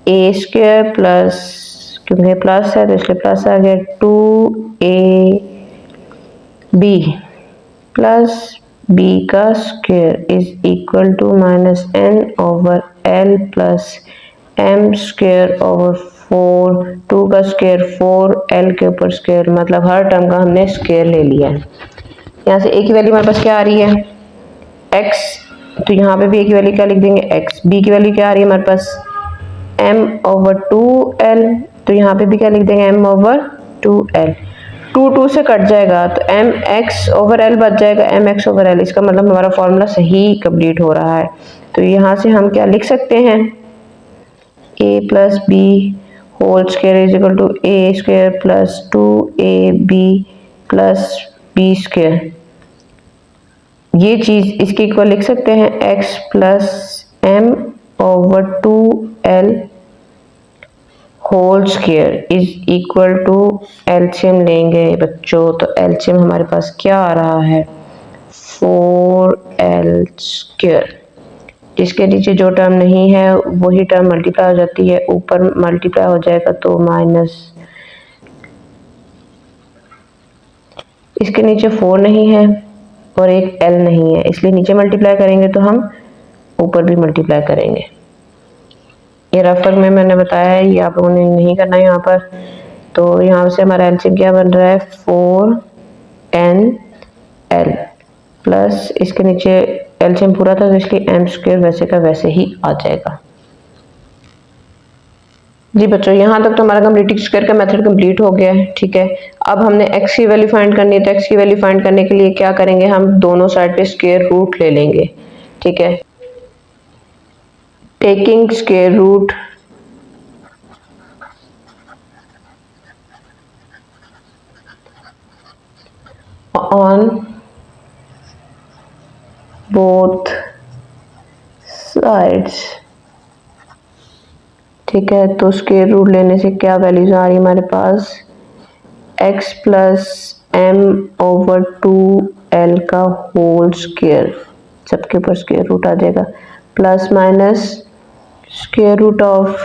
ए स्क्वायर प्लस, क्योंकि प्लस है तो इसलिए प्लस आ गया, 2ab प्लस बी का square is equal to minus n over l plus m square over 4, 2 का स्क्वायर 4, एल के ऊपर स्क्वायर, मतलब हर टर्म का हमने स्क्वायर ले लिया है। यहाँ से ए की वैल्यू हमारे पास क्या आ रही है, x, तो यहाँ पे भी ए की वैल्यू क्या लिख देंगे, x। बी की वैल्यू क्या आ रही है हमारे पास, m ओवर 2l, तो यहाँ पे भी क्या लिख देंगे, m ओवर 2l। 2 से कट जाएगा तो एम एक्स ओवर एल बच जाएगा, एम एक्स ओवर एल। इसका मतलब हमारा फॉर्मूला सही कंप्लीट हो रहा है। तो यहाँ से हम क्या लिख सकते हैं, A plus B whole square is equal to A square plus 2ab plus B square. ये चीज इसके इक्वल लिख सकते हैं, x plus M over 2l whole square is equal to, LCM लेंगे बच्चों, तो एलसीएम हमारे पास क्या आ रहा है, 4l स्क्वायर। इसके नीचे जो टर्म नहीं है वही टर्म मल्टीप्लाई हो जाती है, ऊपर मल्टीप्लाई हो जाएगा तो माइनस, इसके नीचे 4 नहीं है और एक l नहीं है, इसलिए नीचे मल्टीप्लाई करेंगे तो हम ऊपर भी मल्टीप्लाई करेंगे। ये रफ वर्क में मैंने बताया है, ये आप लोगों ने नहीं करना है यहाँ पर। तो यहाँ से हमारा एलसीएम क्या बन रहा है, 4nl प्लस इसके नीचे एलसीएम पूरा था तो इसलिए एम स्क्वायर वैसे का वैसे ही आ जाएगा। जी बच्चों, यहाँ तक तो हमारा कंप्लीटिंग स्क्वायर का मेथड कंप्लीट हो गया है। ठीक है, अब हमने x की वैल्यू फाइंड करनी है, तो x की वैल्यू फाइंड करने के लिए क्या करेंगे, हम दोनों साइड पे स्क्वायर रूट ले लेंगे। ठीक है, taking square root on both sides. ठीक है, तो स्क्वायर रूट लेने से क्या वैल्यूज आ रही है हमारे पास, x plus M over 2l का होल स्क्वायर, सबके ऊपर स्क्वायर रूट आ जाएगा, plus minus square root of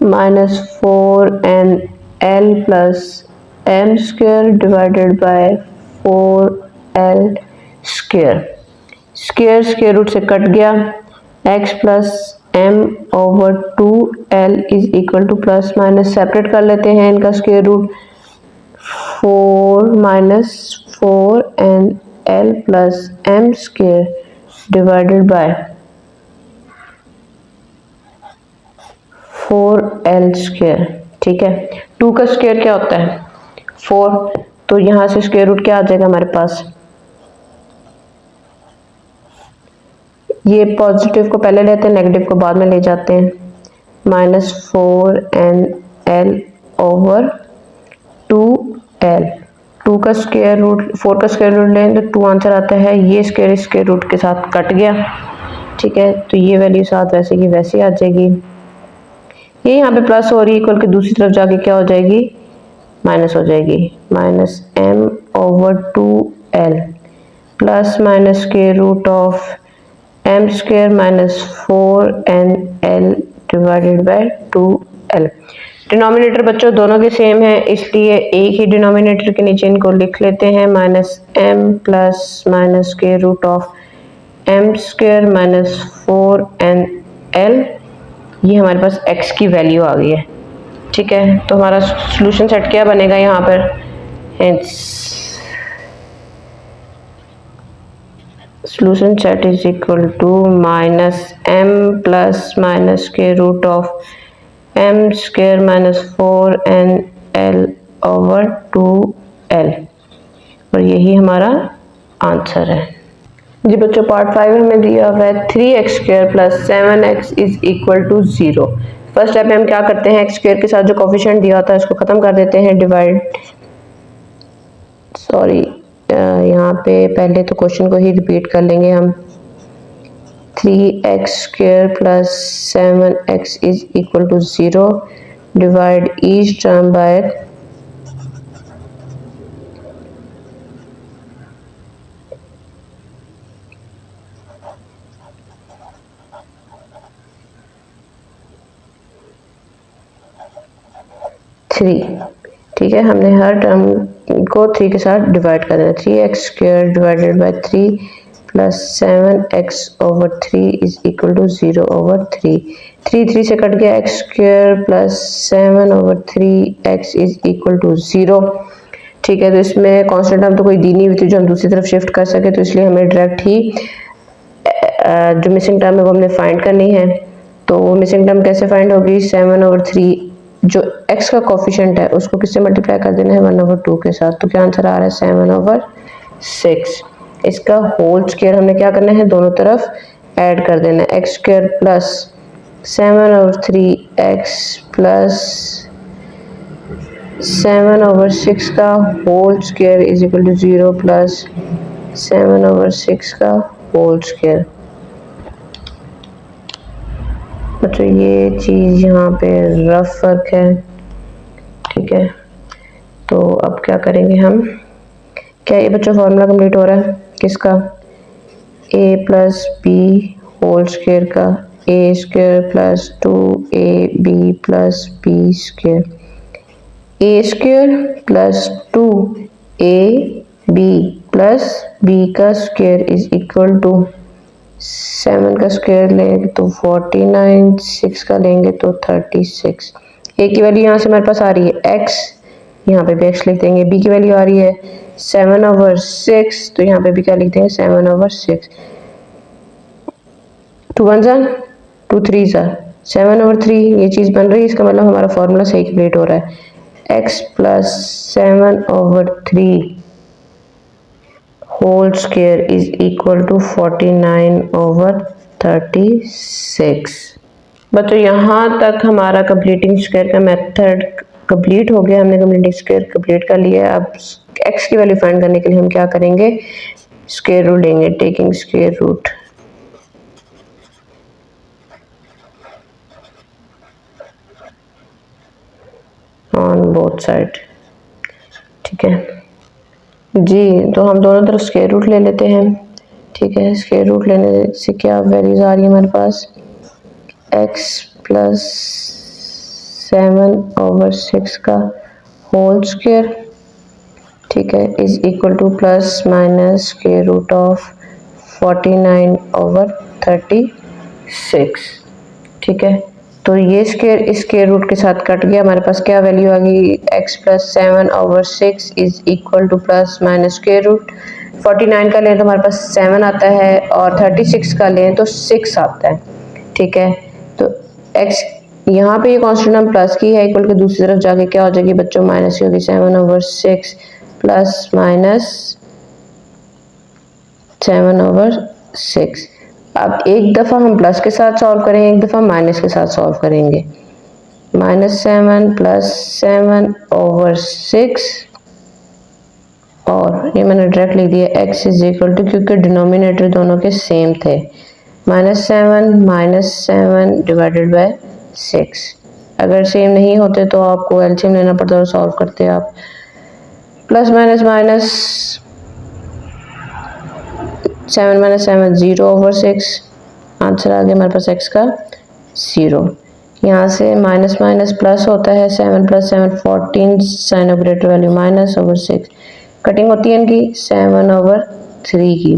minus 4nl plus m square divided by 4l square. Square square root से कट गया, x plus m over 2l is equal to plus minus separate कर लेते हैं इनका square root. 4 minus 4nl plus m square divided by 4l square. ठीक है, 2 का square क्या होता है 4, तो यहाँ से स्क्वायर रूट क्या आ जाएगा हमारे पास, ये पॉजिटिव को पहले लेते हैं, नेगेटिव को बाद में ले जाते हैं। माइनस 4nl ओवर 2l, 2 का स्क्वायर रूट 4 का स्क्वायर रूट लें तो 2 आंसर आता है। ये स्क्वायर रूट के साथ कट गया। ठीक है, तो ये वैल्यू साथ वैसे की वैसे आ जाएगी। ये यहाँ पे प्लस हो रही है, इक्वल के दूसरी तरफ जाके क्या हो जाएगी, माइनस हो जाएगी। Minus m over 2l plus minus square root of m square minus 4nl divided by 2l। Denominator बच्चों दोनों के सेम है, इसलिए एक ही डिनोमिनेटर के नीचे इनको लिख लेते हैं। Minus m plus minus square root of m square minus 4nl, ये हमारे पास x की वैल्यू आ गई है। ठीक है, तो हमारा सॉल्यूशन सेट क्या बनेगा यहाँ पर, hence solution set is equal to minus m plus minus square root of m square minus 4nl over 2l, और यही हमारा आंसर है। जी बच्चों, पार्ट 5 हमें दिया हुआ है 3x square plus 7x is equal to 0। First step में हम क्या करते हैं, एक्स स्क्वायर के साथ जो कोफिशिएंट दिया होता है उसको खत्म कर देते हैं, डिवाइड यहाँ पे पहले तो क्वेश्चन को ही रिपीट कर लेंगे हम। 3x square plus 7x is equal to 0, divide each term by 3। ठीक है, हमने हर टर्म को 3 के साथ डिवाइड कर देना। 3x square divided by 3 plus 7x over 3 is equal to 0 over 3। 3 से कट गया, x square plus 7 over 3x is equal to 0। ठीक है, तो इसमें कांस्टेंट टर्म तो कोई दी नहीं हुई थी जो हम दूसरी तरफ शिफ्ट कर सके, तो इसलिए हमें डायरेक्ट ही जो मिसिंग टर्म है वो हमने फाइंड करनी है। तो वो मिसिंग टर्म कैसे फाइंड होगी, 7 ओवर 3 जो x का कोफिशिएंट है उसको किससे मल्टीप्लाई कर देना है, 1 ओवर 2 के साथ। तो क्या आंसर आ रहा है, 7 ओवर 6। इसका होल स्क्वायर हमने क्या करना है, दोनों तरफ ऐड कर देना है। x square plus 7 over 3x plus 7 over 6 का whole square is equal to 0 plus 7 over 6 का होल स्क्वायर। तो ये चीज़ यहाँ पे रफ वर्क है। ठीक है, तो अब क्या करेंगे हम, क्या ये बच्चों फॉर्मूला कंप्लीट हो रहा है किसका, a plus B whole square का, a square plus 2ab plus B square, a square plus 2ab plus b का स्क्वायर इज इक्वल टू 7 का स्क्वायर लेंगे तो 49, 6 का लेंगे तो 36। a की वैल्यू यहाँ से हमारे पास आ रही है x, यहाँ पे भी x लिख देंगे। b की वैल्यू आ रही है 7 ओवर 6, तो यहाँ पे भी क्या लिख देंगे, 7 ओवर 6। 2 1 ज़ा 2 3 ज़ा 7 ओवर 3, ये चीज़ बन रही है। इसका मतलब हमारा फॉर्मूला सही कंप्लीट हो रहा है। x plus 7 over 3 whole square is equal to 49 over 36। बच्चों यहाँ तक हमारा कंप्लीटिंग स्क्वायर का मेथड कंप्लीट हो गया, हमने कंप्लीटिंग स्क्वायर कंप्लीट कर लिया है। अब x की वैल्यू फाइंड करने के लिए हम क्या करेंगे, स्क्वायर रूट लेंगे, taking square root. On both side. ठीक है जी, तो हम दोनों तरफ स्क्वायर रूट ले लेते हैं। ठीक है, स्क्वायर रूट लेने से क्या वैल्यूज आ रही है हमारे पास, x प्लस 7/6 का होल स्क्वायर, ठीक है, is equal to plus minus square root of 49/36, ठीक है। तो ये स्क्वायर इस स्क्वायर रूट के साथ कट गया, हमारे पास क्या वैल्यू आ गई, x plus 7/6 is equal to plus minus square root 49 का लें तो हमारे पास 7 आता है और 36 का लें तो 6 आता है, ठीक है। तो x यहाँ पे ये कांस्टेंट हम प्लस की है, इक्वल के दूसरी तरफ जाके क्या हो जाएगी बच्चों, माइनस की होगी, 7/6 प्लस माइनस 7/6। अब एक दफ़ा हम प्लस के साथ सॉल्व करेंगे, एक दफ़ा माइनस के साथ सॉल्व करेंगे। -7 प्लस 7/6 और ये मैंने डायरेक्ट लिख दिया x इज इक्वल टू, क्योंकि डिनोमिनेटर दोनों के सेम थे, -7 डिवाइडेड बाय 6। अगर सेम नहीं होते तो आपको एलसीएम लेना पड़ता और सॉल्व करते आप। प्लस माइनस माइनस 7 - 7 0/6, आंसर आ गया हमारे पास x का 0। यहाँ से माइनस माइनस प्लस होता है, 7 + 7 14, sign of greater value -/6, cutting होती है इनकी 7/3 की।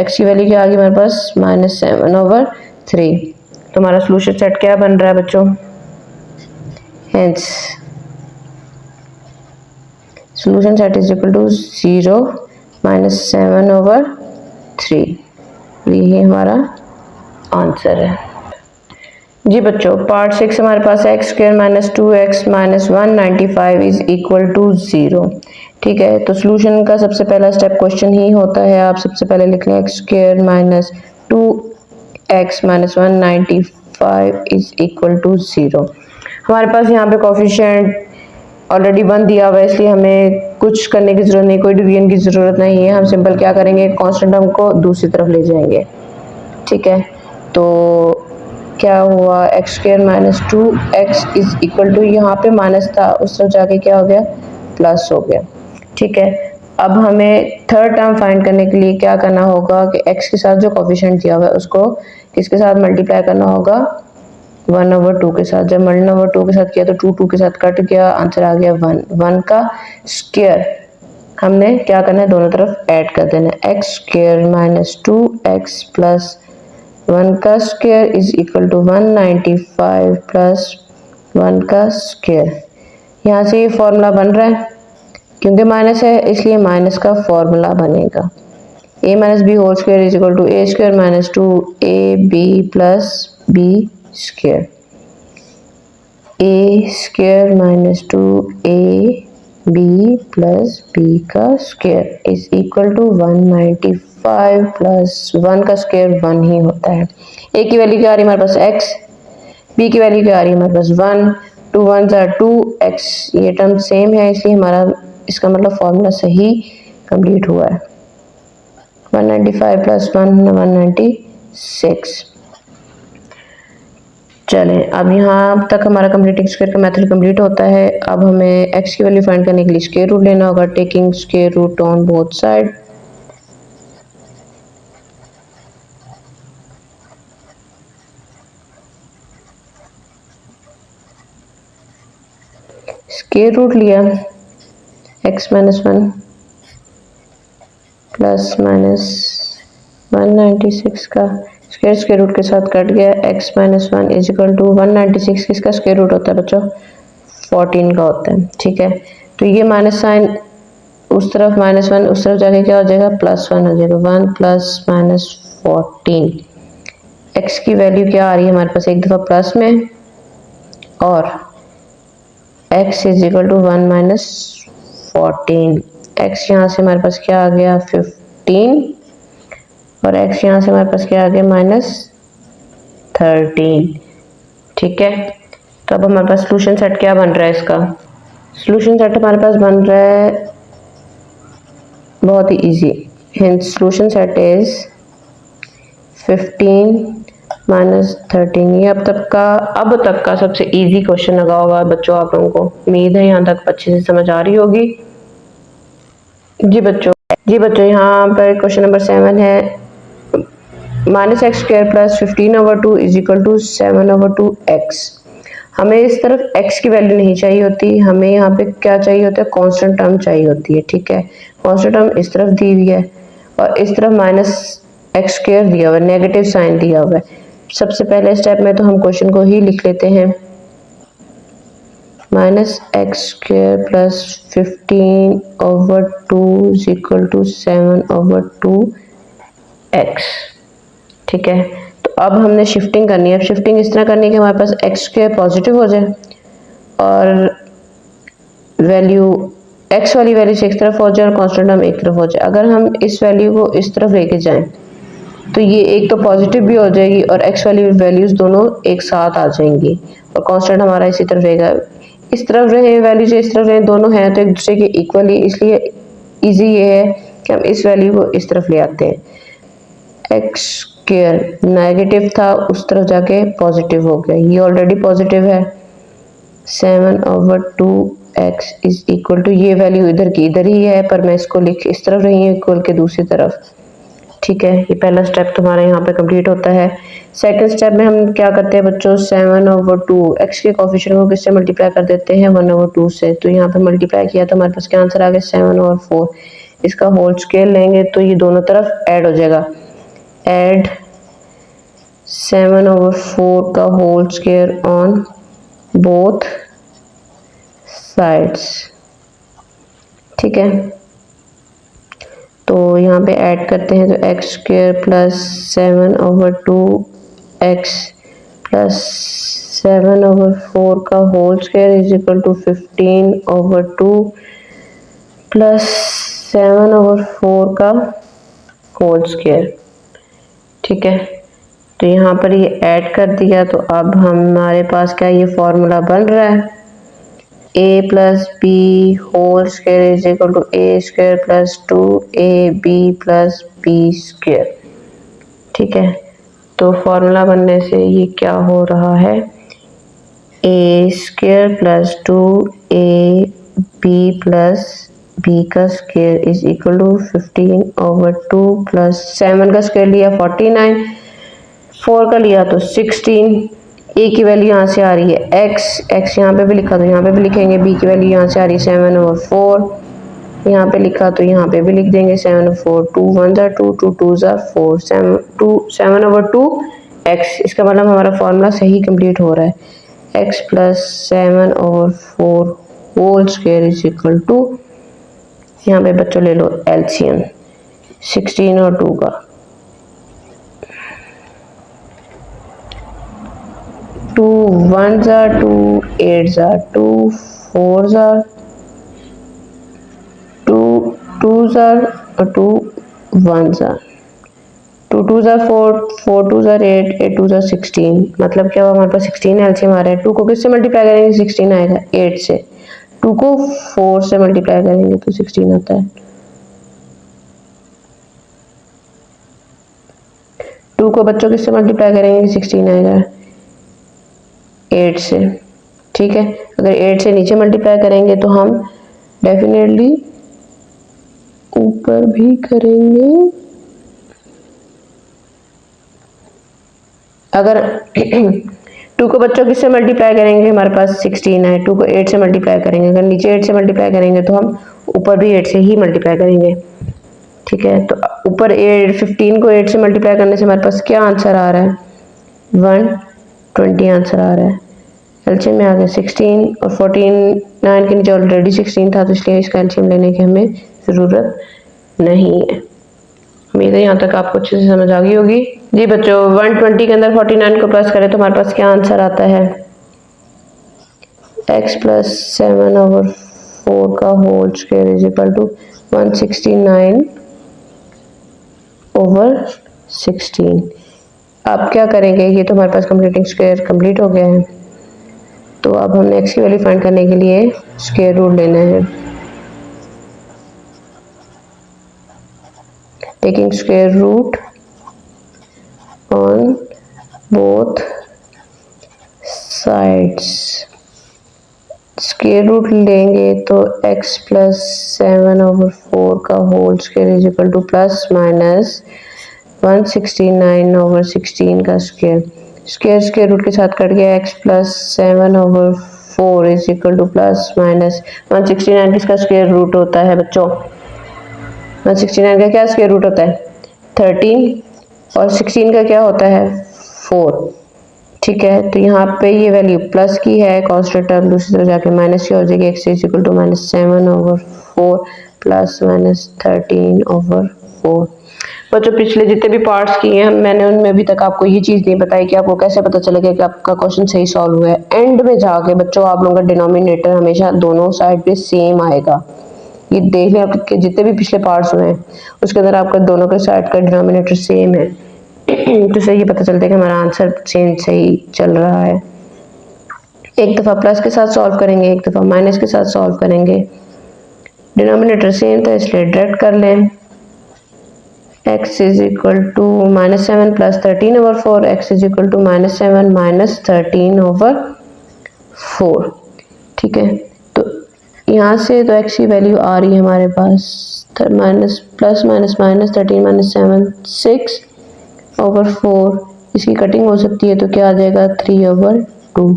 x की वैल्यू क्या आ गई हमारे पास, -7/3। तो हमारा सोल्यूशन सेट क्या बन रहा है बच्चों, hence solution set is equal to 0 - 7/3। ये हमारा आंसर है जी बच्चों। पार्ट 6 हमारे पास x² - 2x - 195 is equal to 0, ठीक है। तो सोल्यूशन का सबसे पहला स्टेप क्वेश्चन ही होता है, आप सबसे पहले लिख लें x² - 2x - 195 is equal to 0। हमारे पास यहाँ पे कोफिशिएंट ऑलरेडी 1 दिया हुआ है, इसलिए हमें कुछ करने की ज़रूरत नहीं, कोई डिवीजन की ज़रूरत नहीं है। हम सिंपल क्या करेंगे, कांस्टेंट टर्म को दूसरी तरफ ले जाएंगे, ठीक है। तो क्या हुआ, x² - 2x is equal to, यहाँ पे माइनस था, उस तरफ जाके क्या हो गया, प्लस हो गया, ठीक है। अब हमें थर्ड टर्म फाइंड करने के लिए क्या करना होगा कि x के साथ जो कोफिशिएंट दिया हुआ है उसको किसके साथ मल्टीप्लाई करना होगा, 1/2 के साथ। जब 1/2 के साथ किया तो 2 के साथ कट गया, आंसर आ गया 1। 1 का स्क्वायर हमने क्या करना है, दोनों तरफ ऐड कर देना है, x² - 2x प्लस 1 का square is equal to 195 plus 1 का स्क्वायर। यहाँ से ये फॉर्मूला बन रहा है, क्योंकि माइनस है इसलिए माइनस का फॉर्मूला बनेगा, a - b whole square is equal to a² - 2ab plus b square. a² - 2ab plus b का square is equal to 195 plus 1 का स्क्वायर 1 ही होता है। a की वैल्यू क्या आ रही है हमारे पास x, b की वैल्यू क्या आ रही है हमारे पास 1, 2 1 = 2x, ये टर्म सेम है इसलिए हमारा इसका मतलब फॉर्मूला सही कंप्लीट हुआ है। 195 प्लस 1 196। चलें, अब यहाँ तक हमारा कंप्लीटिंग स्क्वायर का मेथड कंप्लीट होता है। अब हमें x की वैल्यू फाइंड करने के लिए स्क्वायर रूट लेना होगा, taking square root on both side. Square root लिया x - 1 प्लस माइनस 196 का स्क्वायर रूट के साथ कट गया, x - 1 इज इक्वल टू 196 किसका स्क्वायर रूट होता है बच्चों, 14 का होता है, ठीक है। तो ये माइनस साइन उस तरफ, -1 उस तरफ जाके क्या हो जाएगा, +1 हो जाएगा, 1 प्लस माइनस 14। x की वैल्यू क्या आ रही है हमारे पास, एक दफ़ा प्लस में और x is equal to 1 - 14। x यहाँ से हमारे पास क्या आ गया 15 और x यहाँ से हमारे पास क्या आ गया -13, ठीक है। तो अब हमारे पास सोल्यूशन सेट क्या बन रहा है, इसका सोल्यूशन सेट हमारे पास बन रहा है बहुत ही easy. Hence solution set is 15 - 13। ये अब तक का सबसे इजी क्वेश्चन लगा होगा बच्चों आप लोगों को, उम्मीद है यहाँ तक अच्छे से समझ आ रही होगी। जी बच्चों यहाँ पर क्वेश्चन नंबर 7 है, -x² + 15/2 is equal to 7/2x। हमें इस तरफ x की वैल्यू नहीं चाहिए होती, हमें यहाँ पे क्या चाहिए होता है, कांस्टेंट टर्म चाहिए होती है। ठीक है, कांस्टेंट टर्म इस तरफ दी हुई है और इस तरफ माइनस एक्स स्क्वायर दिया हुआ है, नेगेटिव साइन दिया हुआ है। सबसे पहले स्टेप में तो हम क्वेश्चन को ही लिख लेते हैं, minus x square plus 15/2 is equal to 7/2 x. ठीक है, तो अब हमने शिफ्टिंग करनी है। अब शिफ्टिंग इस तरह करनी है कि हमारे पास एक्स स्क्वायर पॉजिटिव हो जाए और वैल्यू एक्स वाली वैल्यू से एक तरफ हो जाए और कांस्टेंट टर्म एक तरफ हो जाए। अगर हम इस वैल्यू को इस तरफ लेके जाएं तो ये एक तो पॉजिटिव भी हो जाएगी और एक्स वाली वैल्यूज दोनों एक साथ आ जाएंगी और कांस्टेंट हमारा इसी तरफ रहेगा। इस तरफ रहे वैल्यू से इस तरफ रहे, दोनों हैं तो एक दूसरे के इक्वली, इसलिए इजी ये है कि हम इस वैल्यू को इस तरफ ले आते हैं। एक्स स्क्वायर नेगेटिव था, उस तरफ जाके पॉजिटिव हो गया, ये ऑलरेडी पॉजिटिव है। 7/2 एक्स इज इक्वल टू, ये वैल्यू इधर की इधर ही है पर मैं इसको लिख इस तरफ रही हूँ इक्वल के दूसरी तरफ। ठीक है, ये पहला स्टेप तुम्हारा यहाँ पे कंप्लीट होता है। सेकंड स्टेप में हम क्या करते हैं बच्चों, 7/2 एक्स के कोफिशिएंट को किससे मल्टीप्लाई कर देते हैं, 1/2 से। तो यहाँ पे मल्टीप्लाई किया तो हमारे पास क्या आंसर आ गया, 7/4। इसका होल स्क्वायर लेंगे तो ये दोनों तरफ ऐड हो जाएगा, ऐड 7/4 का whole square on both sides. ठीक है, तो यहाँ पे ऐड करते हैं तो x square plus 7/2 x plus 7/4 का whole square is equal to 15/2 plus 7/4 का होल स्क्वायर। ठीक है, तो यहाँ पर ये ऐड कर दिया तो अब हमारे पास क्या ये फॉर्मूला बन रहा है, a plus B whole square is equal to A square plus 2ab plus B square. ठीक है, तो फॉर्मूला बनने से ये क्या हो रहा है, a square plus 2ab plus b का square is equal to 15/2 plus 7 का स्क्वायर लिया 49, 4 का लिया तो 16, ए की वैल्यू यहाँ से आ रही है एक्स यहाँ पे भी लिखा तो यहाँ पे भी लिखेंगे, बी की वैल्यू यहाँ से आ रही है 7/4, यहाँ पे लिखा तो यहाँ पे भी लिख देंगे 7/4, 2 1 ज़ा 2 2 2 ज़ा 4, 7/2 एक्स। इसका मतलब हमारा फॉर्मूला सही कंप्लीट हो रहा है, x plus 7/4 whole square is equal to, यहाँ पे बच्चों ले लो एलसीएम 16 और 2 का, 2 1 ज़ा 2 8 ज़ा 2 4 ज़ा 2 2 ज़ा और 2 1 ज़ा 2 2 ज़ा 4 4 2 ज़ा 8 8 2 ज़ा 16। मतलब क्या हुआ, हमारे पास 16 एलसीएम आ रहा है। 2 को किससे मल्टीप्लाई करेंगे, 16 आएगा 8 से, 2 को 4 से मल्टीप्लाई करेंगे तो 16 आता है। 2 को बच्चों किससे मल्टीप्लाई करेंगे, 16 आएगा 8 से। ठीक है, अगर 8 से नीचे मल्टीप्लाई करेंगे तो हम डेफिनेटली ऊपर भी करेंगे। अगर 2 को बच्चों किससे मल्टीप्लाई करेंगे, हमारे पास 16 है, 2 को 8 से मल्टीप्लाई करेंगे, अगर नीचे 8 से मल्टीप्लाई करेंगे तो हम ऊपर भी 8 से ही मल्टीप्लाई करेंगे। ठीक है, तो ऊपर 15 को 8 से मल्टीप्लाई करने से हमारे पास क्या आंसर आ रहा है, 120 आंसर आ रहा है। एलसीएम में आ गया 16 और 49 के नीचे ऑलरेडी 16 था तो इसलिए इसका एलसीएम लेने की हमें ज़रूरत नहीं है। उम्मीद है यहाँ तक आपको अच्छे से समझ आ गई होगी। जी बच्चों, 120 के अंदर 49 को प्लस करें तो हमारे पास क्या आंसर आता है, x प्लस 7/4 का whole square is equal to 169/16। अब क्या करेंगे, ये तो हमारे पास कंप्लीटिंग स्क्वायर कंप्लीट हो गया है, तो अब हमने x की वैल्यू फाइंड करने के लिए स्क्वायर रूट लेना है। Taking square root on both sides, square root लेंगे तो x प्लस 7/4 का whole square is equal to plus minus 169/16 का स्क्वायर। स्क्वायर स्क्वायर रूट के साथ कट गया, x plus 7/4 is equal to plus minus 169 किसका स्क्वायर रूट होता है बच्चों? 169 का क्या स्क्वायर रूट होता है? 13 और 16 का क्या होता है? 4। ठीक है, तो यहाँ पे ये वैल्यू प्लस की है, कांस्टेंट टर्म दूसरी तरफ जाके माइनस की हो जाएगी, x is equal to -7/4 plus -13/4। बच्चों पिछले जितने भी पार्ट्स किए हैं मैंने उनमें अभी तक आपको ये चीज़ नहीं बताई कि आपको कैसे पता चलेगा कि आपका क्वेश्चन सही सॉल्व हुआ है। एंड में जाके बच्चों आप लोगों का डिनोमिनेटर हमेशा दोनों साइड पे सेम आएगा। ये देख लें आपके जितने भी पिछले पार्ट्स हुए हैं उसके अंदर आपका दोनों के साइड का डिनोमिनेटर सेम है। तो सही ये पता चलता है कि हमारा आंसर सेम सही चल रहा है। एक दफ़ा प्लस के साथ सॉल्व करेंगे, एक दफ़ा माइनस के साथ सॉल्व करेंगे। डिनोमिनेटर सेम था इसलिए डायरेक्ट कर लें। x is equal to -7 plus 13/4, x is equal to -7 minus 13/4। ठीक है, तो यहाँ से तो x की वैल्यू आ रही है हमारे पास minus plus minus minus 13 minus 7 6/4। इसकी कटिंग हो सकती है तो क्या आ जाएगा 3/2।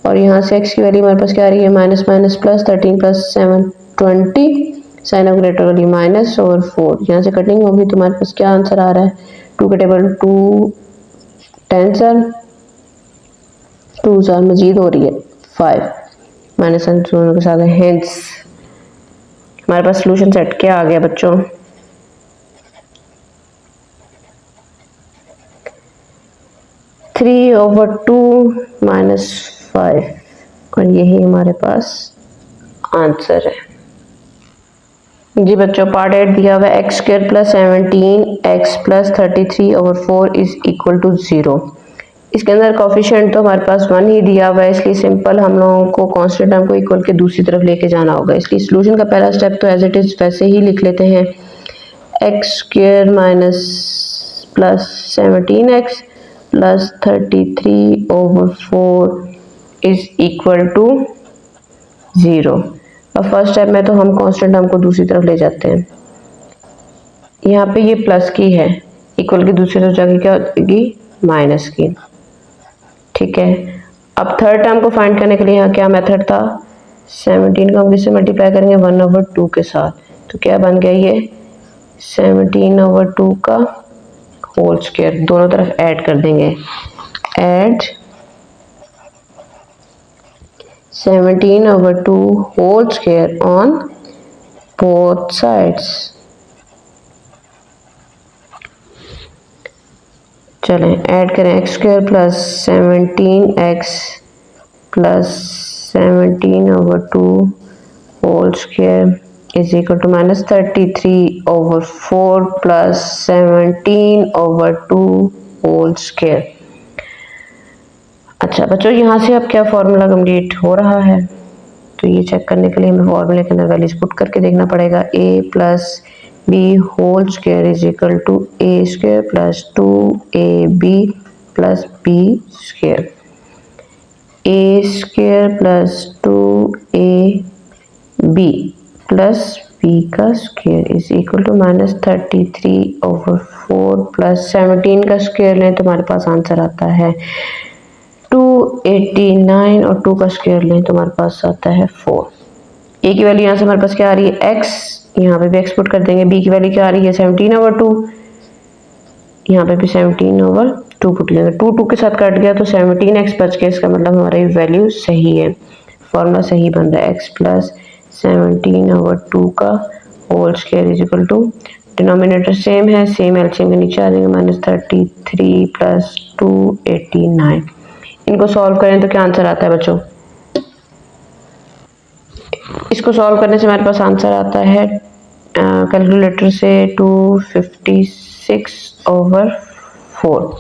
और यहाँ से x की वैल्यू हमारे पास क्या आ रही है minus minus plus 13 plus 7 20 sign of greater value -/4। यहाँ से कटिंग होगी तो हमारे पास क्या आंसर आ रहा है 2 के टेबल 2 10 2 मजीद हो रही है 5 माइनस दोनों के साथ है। हेंस हमारे पास सोल्यूशन सेट क्या आ गया बच्चों? 3/2 -5 और यही हमारे पास आंसर है। जी बच्चों पार्ट 8 दिया हुआ है x² plus 17 x plus 33/4 is equal to 0। इसके अंदर कोफिशिएंट तो हमारे पास 1 ही दिया हुआ है, इसलिए सिंपल हम लोगों को कांस्टेंट टर्म को इक्वल के दूसरी तरफ लेके जाना होगा। इसलिए सॉल्यूशन का पहला स्टेप तो एज इट इज वैसे ही लिख लेते हैं, x² minus plus 17x plus 33/4 is equal to 0। अब फर्स्ट स्टेप में तो हम कांस्टेंट टर्म को दूसरी तरफ ले जाते हैं। यहाँ पे ये प्लस की है, इक्वल की दूसरी तरफ जाके क्या हो जाएगी माइनस की। ठीक है, अब थर्ड टर्म को फाइंड करने के लिए यहाँ क्या मेथड था 17 को हम किससे मल्टीप्लाई करेंगे 1/2 के साथ। तो क्या बन गया ये 17/2 का होल स्क्वायर, दोनों तरफ ऐड कर देंगे। Add 17/2 whole square on both sides। चलें ऐड करें x² plus 17x plus 17/2 whole square is equal to -33/4 plus 17/2 whole square. अच्छा बच्चों यहाँ से अब क्या फॉर्मूला कंप्लीट हो रहा है, तो ये चेक करने के लिए हमें फॉर्मूले के अंदर वैल्यूज पुट करके देखना पड़ेगा। a plus B whole square is equal to a² plus 2ab plus b square. a² plus 2ab plus b का square is equal to -33/4 plus 17 का स्क्वायर लें तो हमारे पास आंसर आता है 289 और 2 का स्क्वायर लें तो हमारे पास आता है 4। a की वैल्यू यहाँ से हमारे पास क्या आ रही है x, यहाँ पे भी x पुट कर देंगे। b की वैल्यू क्या आ रही है 17/2, यहाँ पे भी 17/2 पुट लेंगे। 2 के साथ कट गया तो 17x बच गया, इसका मतलब हमारी वैल्यू सही है, फॉर्मूला सही बन रहा है। x प्लस 17/2 का whole square is equal to denominator same है, सेम एलसीएम के नीचे आ जाएंगे -33 प्लस 289। इनको सॉल्व करें तो क्या आंसर आता है बच्चों? इसको सॉल्व करने से हमारे पास आंसर आता है कैलकुलेटर से 256/4।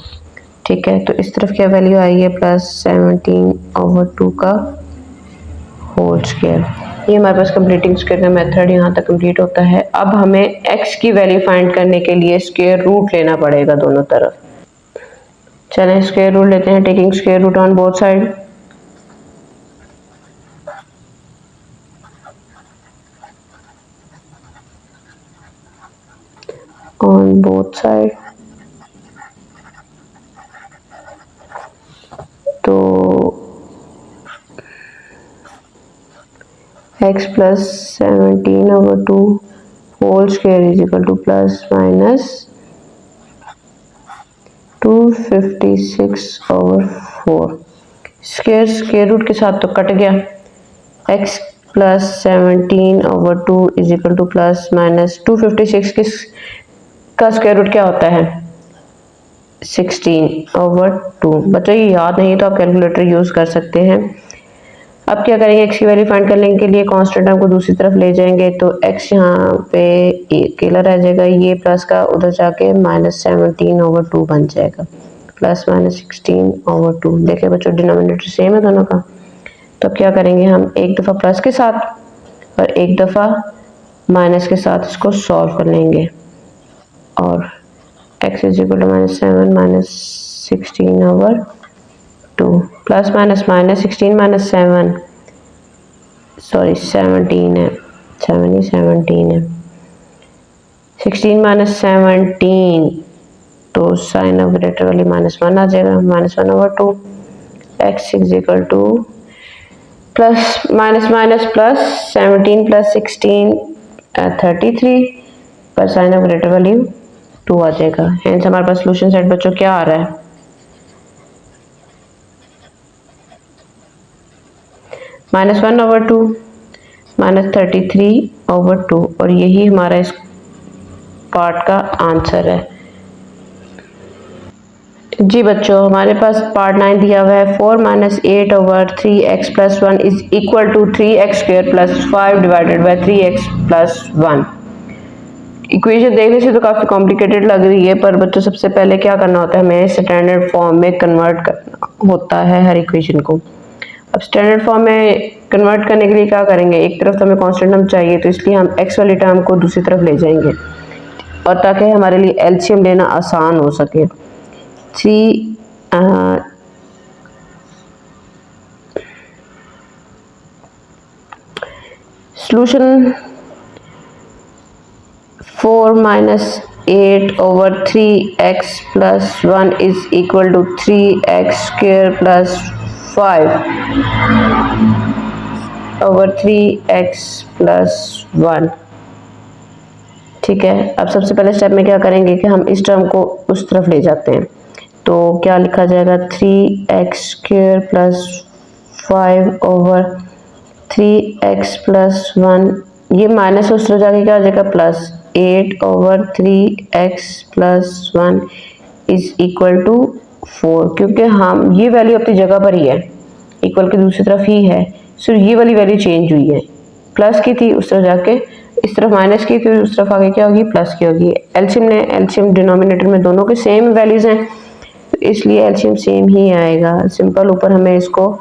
ठीक है, तो इस तरफ क्या वैल्यू आई है प्लस 17/2 का होल स्क्वायर। ये हमारे पास कंप्लीटिंग स्क्वायर का मेथड यहाँ तक कंप्लीट होता है। अब हमें x की वैल्यू फाइंड करने के लिए स्क्वायर रूट लेना पड़ेगा दोनों तरफ। चलें स्क्वायर रूट लेते हैं, taking square root on both side. on both side x plus 17/2 whole square is equal to plus minus 256/4। Square root के साथ तो कट गया। x plus 17/2 is equal to plus minus 256 का स्क्वायर रूट क्या होता है? 16/2। बच्चों ये याद नहीं तो आप कैलकुलेटर यूज कर सकते हैं। अब क्या करेंगे, x की वैल्यू फाइंड करने के लिए कांस्टेंट टर्म को दूसरी तरफ ले जाएंगे तो x यहाँ पे अकेला रह जाएगा, ये प्लस का उधर जाके माइनस 17/2 बन जाएगा, प्लस माइनस 16/2। देखिए बच्चों डिनोमिनेटर सेम है दोनों का। तो क्या करेंगे, हम एक दफ़ा प्लस के साथ और एक दफ़ा माइनस के साथ इसको सॉल्व कर लेंगे। और x is equal to minus 7 minus 16/2 plus minus minus 16 minus 7 sorry 17 है, 7 ही 17 है। 16 माइनस 17 तो साइन ऑफ ग्रेटर वाली -1 आ जाएगा, -1/2। x is equal to plus minus minus plus 17 plus 16 33 पर साइन ऑफ ग्रेटर वैल्यू 2 आ जाएगा। हेंस हमारे पास सॉल्यूशन सेट बच्चों क्या आ रहा है, -1/2 -33/2 और यही हमारा इस पार्ट का आंसर है। जी बच्चों हमारे पास पार्ट 9 दिया हुआ है 4 - 8/3x + 1 is equal to 3x² + 5 divided by 3x + 1। Equation देखने से तो काफ़ी कॉम्प्लिकेटेड लग रही है, पर बच्चों सबसे पहले क्या करना होता है, हमें स्टैंडर्ड फॉर्म में कन्वर्ट करना होता है हर इक्वेशन को। अब स्टैंडर्ड फॉर्म में कन्वर्ट करने के लिए क्या करेंगे, एक तरफ तो हमें कांस्टेंट टर्म चाहिए तो इसलिए हम x वाली टर्म को दूसरी तरफ ले जाएंगे और ताकि हमारे लिए एलसीएम लेना आसान हो सके। 3 solution 4 - 8/3x + 1 is equal to 3x² + 5/3x + 1। ठीक है, अब सबसे पहले स्टेप में क्या करेंगे कि हम इस टर्म को उस तरफ ले जाते हैं। तो क्या लिखा जाएगा, 3x² + 5/3x + 1, ये माइनस उस तरफ जाके क्या हो जाएगा plus 8/3x + 1 is equal to 4। क्योंकि हम ये वैल्यू अपनी जगह पर ही है, इक्वल की दूसरी तरफ ही है, सिर्फ ये वाली वैल्यू चेंज हुई है, प्लस की थी उस तरफ जाके इस तरफ माइनस की, फिर उस तरफ आगे क्या होगी प्लस की होगी। एलसीएम डिनोमिनेटर में दोनों के सेम वैल्यूज हैं तो इसलिए एलसीएम सेम ही आएगा। सिंपल ऊपर हमें इसको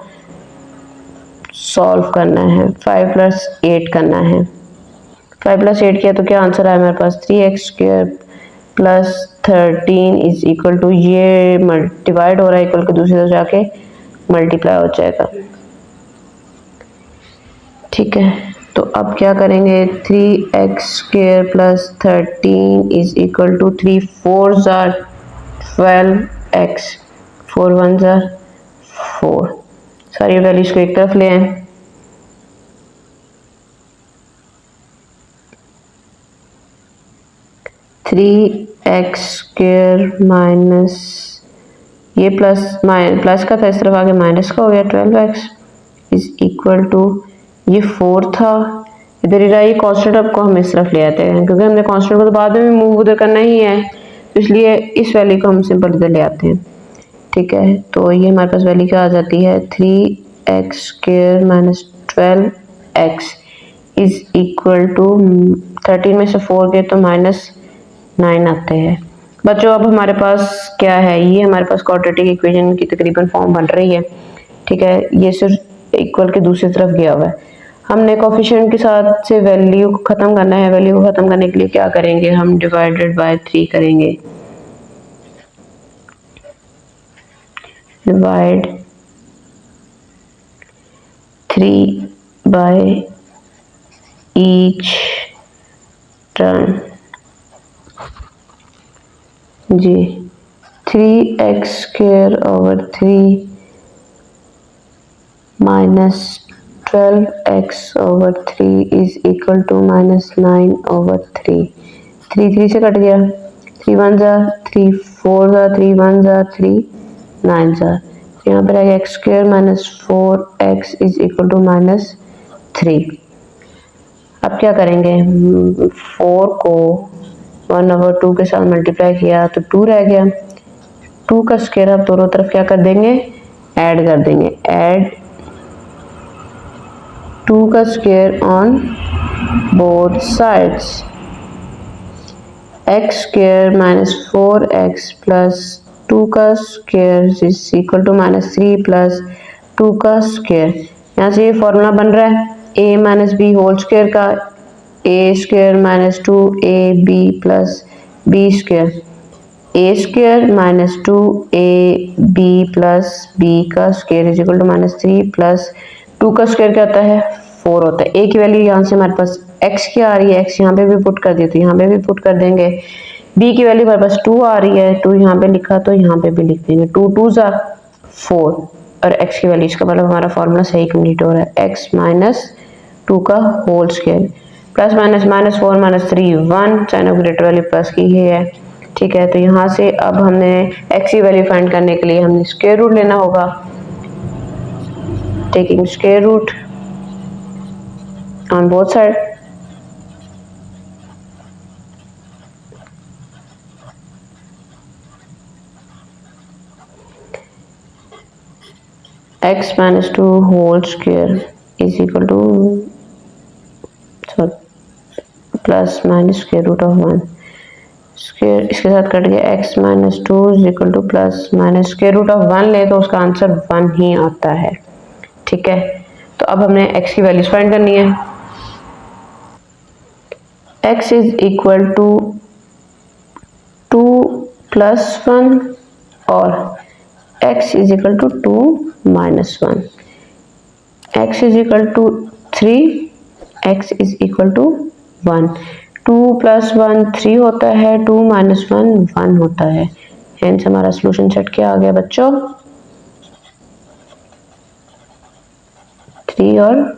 सॉल्व करना है, 5 + 8 करना है। 5 + 8 किया तो क्या आंसर आया हमारे पास, 3x² + 13 इज इक्वल टू, ये डिवाइड हो रहा है इक्वल के दूसरी तरफ जाके मल्टीप्लाई हो जाएगा। ठीक है, तो अब क्या करेंगे, 3x² + 13 is equal to 3 4s are 12x, 4 1s are 4। सारी वैल्यूज को एक तरफ ले आए। थ्री एक्स स्क्वेयर माइनस ये प्लस का था, इस तरफ आगे माइनस का हो गया, 12x इज इक्वल टू, ये 4 था इधर ही रहा, ये कांस्टेंट अब को हम इस तरफ ले आते हैं क्योंकि हमने कांस्टेंट को तो बाद में भी मूव उधर करना ही है, तो इसलिए इस वैल्यू को हम सिंपल इधर ले आते हैं। ठीक है, तो ये हमारे पास वैल्यू क्या आ जाती है, 3x square minus 12x is equal to 13 में से 4 गए तो -9 आते हैं। बच्चों अब हमारे पास क्या है, ये हमारे पास क्वाड्रेटिक इक्वेशन की तकरीबन फॉर्म बन रही है। ठीक है, ये सिर्फ इक्वल के दूसरी तरफ गया हुआ है। हमने कोफिशिएंट के साथ से वैल्यू को ख़त्म करना है। वैल्यू को ख़त्म करने के लिए क्या करेंगे, हम डिवाइडेड बाय 3 करेंगे। डिवाइड 3 बाय ईच टर्म जी, 3x² / 3 - 12x/3 is equal to -9/3। 3 3 से कट गया, 3 1 जा 3 4 जा 3 1 जा 3 9 जा, यहाँ पर आएगा x² - 4x is equal to -3। अब क्या करेंगे, 4 को 1/2 के साथ मल्टीप्लाई किया तो 2 रह गया। 2 का स्क्वायर आप दोनों तरफ क्या कर देंगे, ऐड कर देंगे। ऐड 2 का square on both sides. x² - 4x plus 2 का square is equal to -3 plus 2 का स्क्वायर। यहाँ से ये फॉर्मूला बन रहा है a - b होल स्क्वायर का, a² - 2ab plus b², a² - 2ab plus b का square is equal to -3 plus 2 का स्क्वायर क्या होता है, 4 होता है। a की वैल्यू यहाँ से हमारे पास x क्या आ रही है, x यहाँ पे भी पुट कर दी तो यहाँ पे भी पुट कर देंगे। b की वैल्यू हमारे पास 2 आ रही है, 2 यहाँ पे लिखा तो यहाँ पे भी लिख देंगे। 2 2 जा 4 और x की वैल्यू, इसका मतलब हमारा फॉर्मूला सही कंप्लीट हो रहा है। x - 2 का whole square plus minus -4 - 3 1, sign of greater value plus की ही है, ठीक है। तो यहाँ से अब हमने x की वैल्यू फाइंड करने के लिए हमने स्क्वायर रूट लेना होगा। Taking square root on both side, x - 2 whole square is equal to plus minus square root of 1 square, इसके साथ कट गया। x - 2 is equal to plus minus square root of 1 ले तो उसका आंसर 1 ही आता है, ठीक है। तो अब हमने x की वैल्यूज फाइंड करनी है। x इज इक्वल टू 2 + 1 और x is equal to 2 - 1। x is equal to 3, x is equal to 1। 2 + 1 3 होता है, 2 - 1 1 होता है। हेंस हमारा सॉल्यूशन सेट क्या आ गया बच्चों, 3 और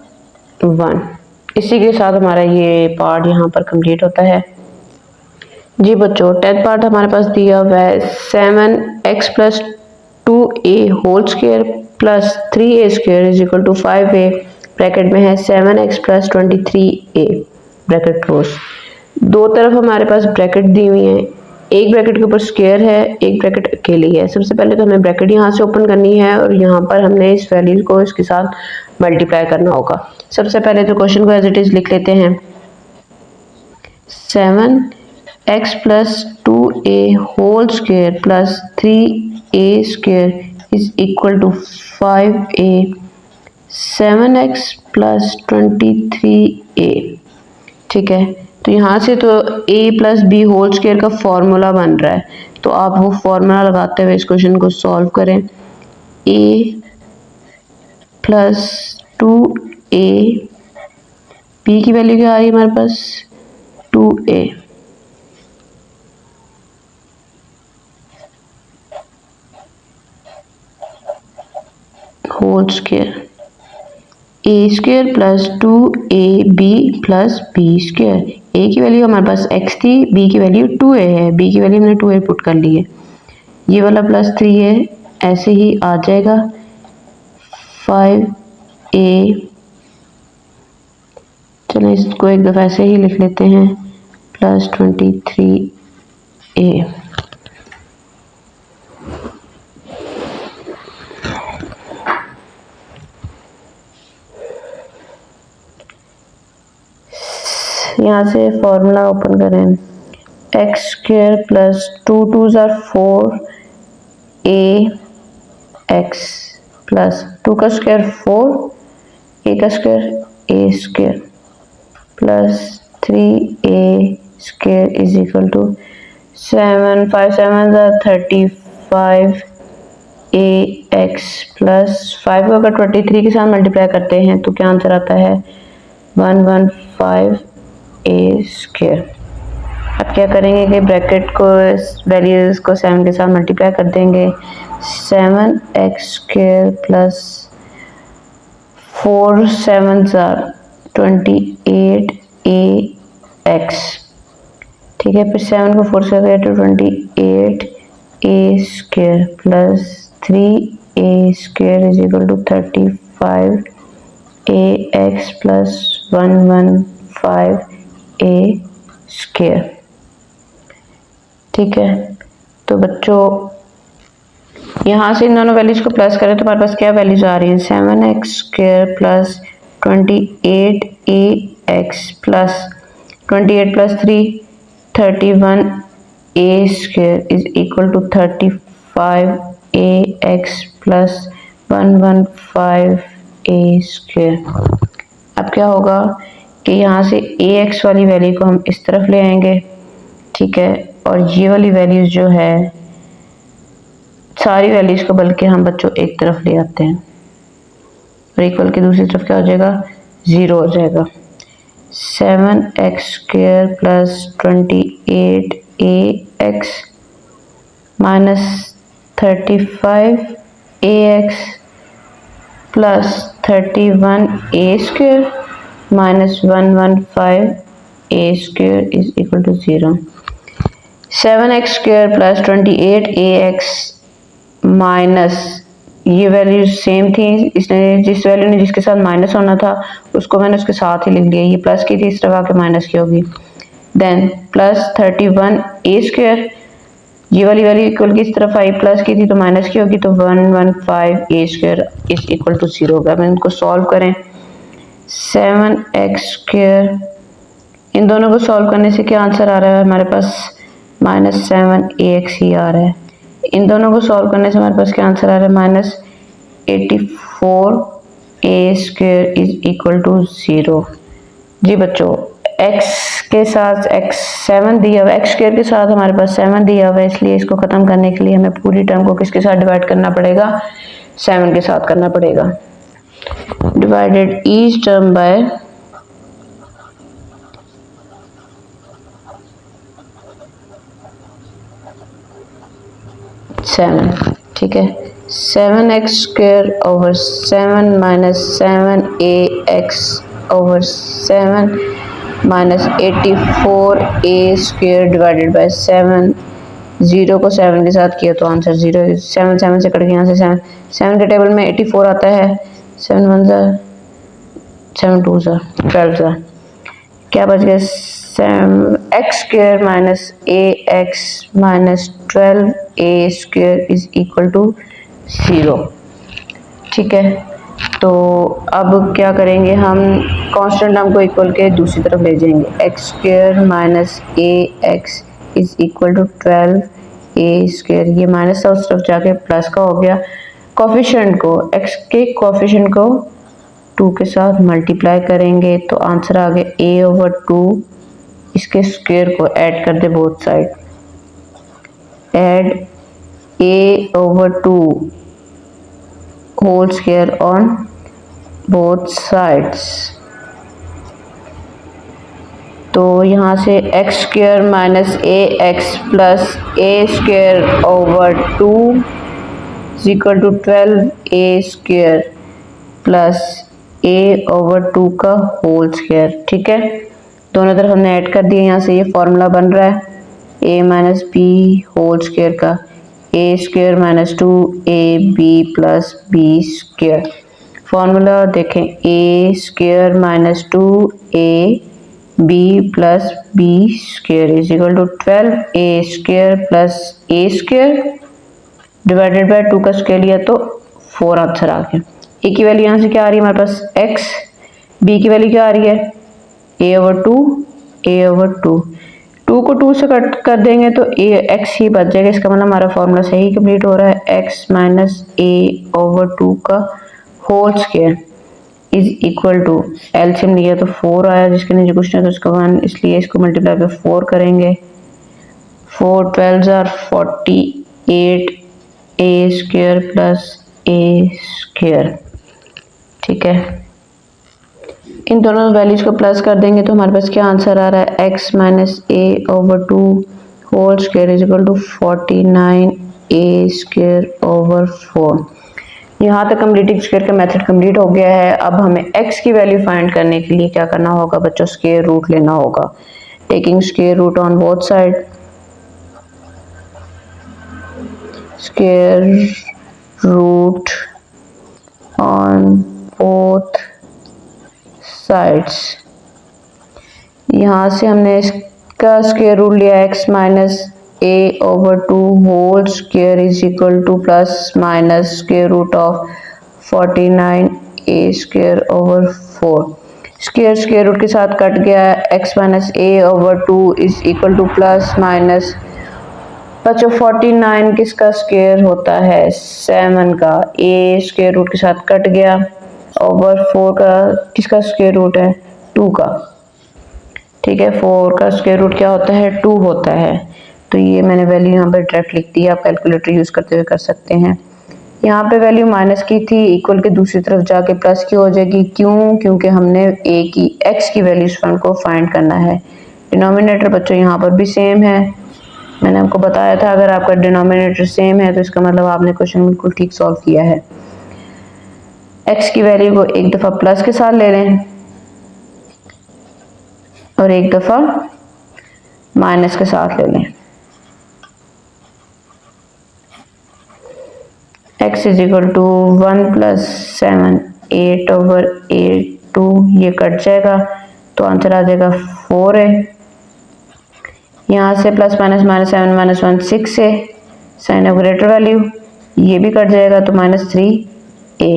1। इसी के साथ हमारा ये पार्ट यहाँ पर कंप्लीट होता है। जी बच्चों, 10th पार्ट हमारे पास दिया हुआ है 7x + 2a whole square plus 3a² is equal to 5a, bracket में है 7x + 23a ब्रैकेट क्लोज। दो तरफ हमारे पास ब्रैकेट दी हुई है, एक ब्रैकेट के ऊपर स्क्वायर है, एक ब्रैकेट अकेली है। सबसे पहले तो हमें ब्रैकेट यहाँ से ओपन करनी है और यहाँ पर हमने इस वैल्यू को इसके साथ मल्टीप्लाई करना होगा। सबसे पहले तो क्वेश्चन को एज इट इज लिख लेते हैं। 7x + 2a whole square plus 3a² is equal to 5a, 7x + 23a, ठीक है। तो यहाँ से तो a + b होल स्क्वायर का फॉर्मूला बन रहा है, तो आप वो फॉर्मूला लगाते हुए इस क्वेश्चन को सॉल्व करें। a + 2a, b की वैल्यू क्या आ रही है हमारे पास 2a, whole square a² + 2ab + b²। a की वैल्यू हमारे पास x थी, b की वैल्यू 2a है, b की वैल्यू हमने 2a पुट कर ली है। ये वाला प्लस 3 है, ऐसे ही आ जाएगा 5a, चलो इसको एक दफ़ा ऐसे ही लिख लेते हैं, प्लस 23a। यहाँ से फॉर्मूला ओपन करें, x² + 2 2 = 4ax प्लस 2 का स्क्वायर 4, a का square a² plus 3a² is equal to 7 5 7 = 35 ax plus 5 को अगर 23 के साथ मल्टीप्लाई करते हैं तो क्या आंसर आता है 115 a²। अब क्या करेंगे कि ब्रैकेट को वैल्यूज को 7 के साथ मल्टीप्लाई कर देंगे। 7x² plus 4 7s are 28 ax, ठीक है। फिर 7 को 4 से गया तो 28 a square plus 3 a square is equal to 35 ax plus 115 a square, ठीक है। तो बच्चों यहाँ से इन दोनों वैल्यूज को प्लस करें तो हमारे पास क्या वैल्यूज आ रही हैं, 7x square plus 28ax plus 28 plus 3 31 a square is equal to 35ax plus 115 a square. अब क्या होगा कि यहाँ से ax वाली वैल्यू को हम इस तरफ ले आएंगे, ठीक है, और ये वाली वैल्यूज जो है सारी वैल्यूज को बल्कि हम बच्चों एक तरफ ले आते हैं और इक्वल की दूसरी तरफ क्या हो जाएगा, 0 हो जाएगा। 7x square plus 28ax minus 35ax plus 31a square minus 115a square is equal to 0। 7x square plus 28ax minus ये वैल्यू सेम थी, इसने जिस वैल्यू ने जिसके साथ माइनस होना था उसको मैंने उसके साथ ही लिख लिया, ये प्लस की थी इस तरफ आके माइनस की होगी। देन प्लस 31 ए स्क्वायर, ये वाली वैल्यू इक्वल की इस तरफ आई, प्लस की थी तो माइनस की होगी, तो 115 ए स्क्वायर इज इक्वल टू 0 होगा। अब इनको सॉल्व करें, 7x स्क्वायर, इन दोनों को सॉल्व करने से क्या आंसर आ रहा है हमारे पास, माइनस 7ax ही आ रहा है। इन दोनों को सॉल्व करने से हमारे पास क्या आंसर आ रहा है, minus 84a square is equal to 0। जी बच्चों x के साथ x 7 दिया हुआ है, x स्क्वायर के साथ हमारे पास 7 दिया हुआ है, इसलिए इसको खत्म करने के लिए हमें पूरी टर्म को किसके साथ डिवाइड करना पड़ेगा, 7 के साथ करना पड़ेगा। डिवाइडेड ईच टर्म बाय 7, ठीक है। 7x square over 7 minus 7ax over 7 minus 84a square divided by 7, 0 को 7 के साथ किया तो आंसर 0, 7 7 से कट गया, यहाँ से 7 के टेबल में 84 आता है, 7 1 7 2 12, क्या बच गया, x square minus ax minus 12a square is equal to 0, ठीक है। तो अब क्या करेंगे, हम कांस्टेंट टर्म को इक्वल के दूसरी तरफ ले जाएंगे, x square minus ax is equal to 12a square, ये माइनस था उस तरफ जाके प्लस का हो गया। कोफिशिएंट को x के कोफिशिएंट को 2 के साथ मल्टीप्लाई करेंगे तो आंसर आ गया a ओवर 2, इसके स्क्वायर को ऐड कर दे both side, add a over 2 whole square on both sides, तो यहाँ से x square minus ax plus a square over 2 is equal to 12a square plus a over 2 का whole square, ठीक है। दोनों तरफ हमने ऐड कर दिया, यहाँ से ये फॉर्मूला बन रहा है a minus b whole square का, a square minus 2ab plus b square. Formula देखें, a square minus 2ab plus b square is equal to 12a square plus a square divided by 2 का square लिया तो 4 answer आ गया। a की value यहाँ से क्या आ रही है हमारे पास x, b की वैल्यू क्या आ रही है a ओवर 2 2 को 2 से कट कर देंगे तो x ही बच जाएगा, इसका मतलब हमारा फॉर्मूला सही कंप्लीट हो रहा है, x माइनस a ओवर 2 का whole square is equal to, LCM लिया तो 4 आया, जिसके नीचे कुछ नहीं तो उसका 1, इसलिए इसको मल्टीप्लाई पे 4 करेंगे, 4 12 are 48 a square plus a square, ठीक है। इन दोनों वैल्यूज को प्लस कर देंगे तो हमारे पास क्या आंसर आ रहा है, x minus a over 2 whole square is equal to 49a square over 4। यहाँ तक कंप्लीटिंग स्क्वायर का मेथड कंप्लीट हो गया है। अब हमें x की वैल्यू फाइंड करने के लिए क्या करना होगा बच्चों, स्क्वायर रूट लेना होगा। Taking square root on both side, square root on both sides. यहाँ से हमने इसका स्क्वायर रूट लिया x minus a over 2 whole square is equal to plus minus square root of 49 a square over 4। Square square root के साथ cut गया, x minus a over 2 is equal to plus minus, बच्चों 49 किसका square होता है, 7 का। a square root के साथ कट गया, ओवर 4 का किसका स्क्वायर रूट है, 2 का। ठीक है, 4 का स्क्वायर रूट क्या होता है, 2 होता है। तो ये मैंने वैल्यू यहाँ पर डायरेक्ट लिख दी है, आप कैलकुलेटर यूज करते हुए कर सकते हैं। यहाँ पे वैल्यू माइनस की थी, इक्वल के दूसरी तरफ जाके प्लस की हो जाएगी। क्यों? क्योंकि हमने x की वैल्यू इस फंड को फाइंड करना है। डिनोमिनेटर बच्चों यहाँ पर भी सेम है, मैंने आपको बताया था अगर आपका डिनोमिनेटर सेम है तो इसका मतलब आपने क्वेश्चन बिल्कुल ठीक सॉल्व किया है। x की वैल्यू को एक दफ़ा प्लस के साथ ले लें और एक दफ़ा माइनस के साथ ले लें। x is equal to 1 plus 7 8 over 8 2, ये कट जाएगा तो आंसर आ जाएगा 4 है। यहाँ से प्लस माइनस माइनस 7 माइनस 1 6 है, साइन ऑफ ग्रेटर वैल्यू, ये भी कट जाएगा तो माइनस 3a।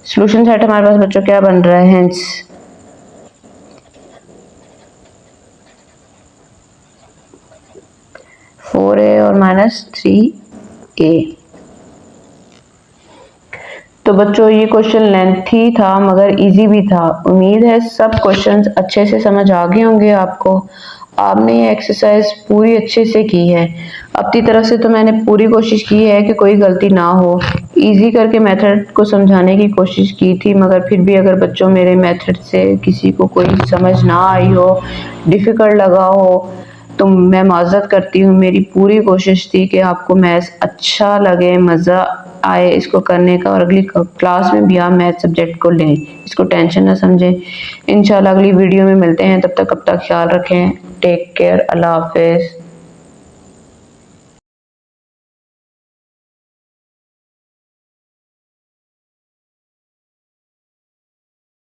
सॉल्यूशन सेट हमारे पास बच्चों क्या बन रहा है, हेंस 4a और माइनस 3a। तो बच्चों ये क्वेश्चन लेंथी था मगर इजी भी था। उम्मीद है सब क्वेश्चंस अच्छे से समझ आ गए होंगे आपको। आपने ये एक्सरसाइज पूरी अच्छे से की है। अपनी तरफ से तो मैंने पूरी कोशिश की है कि कोई गलती ना हो, इजी करके मेथड को समझाने की कोशिश की थी, मगर फिर भी अगर बच्चों मेरे मेथड से किसी को कोई समझ ना आई हो, डिफ़िकल्ट लगा हो, तो मैं माज़रत करती हूँ। मेरी पूरी कोशिश थी कि आपको मैथ्स अच्छा लगे, मज़ा आए इसको करने का, और अगली क्लास में भी आप मैथ सब्जेक्ट को लें, इसको टेंशन ना समझें। इंशाल्लाह अगली वीडियो में मिलते हैं, तब तक ख्याल रखें। टेक केयर, अल्लाह हाफिज़।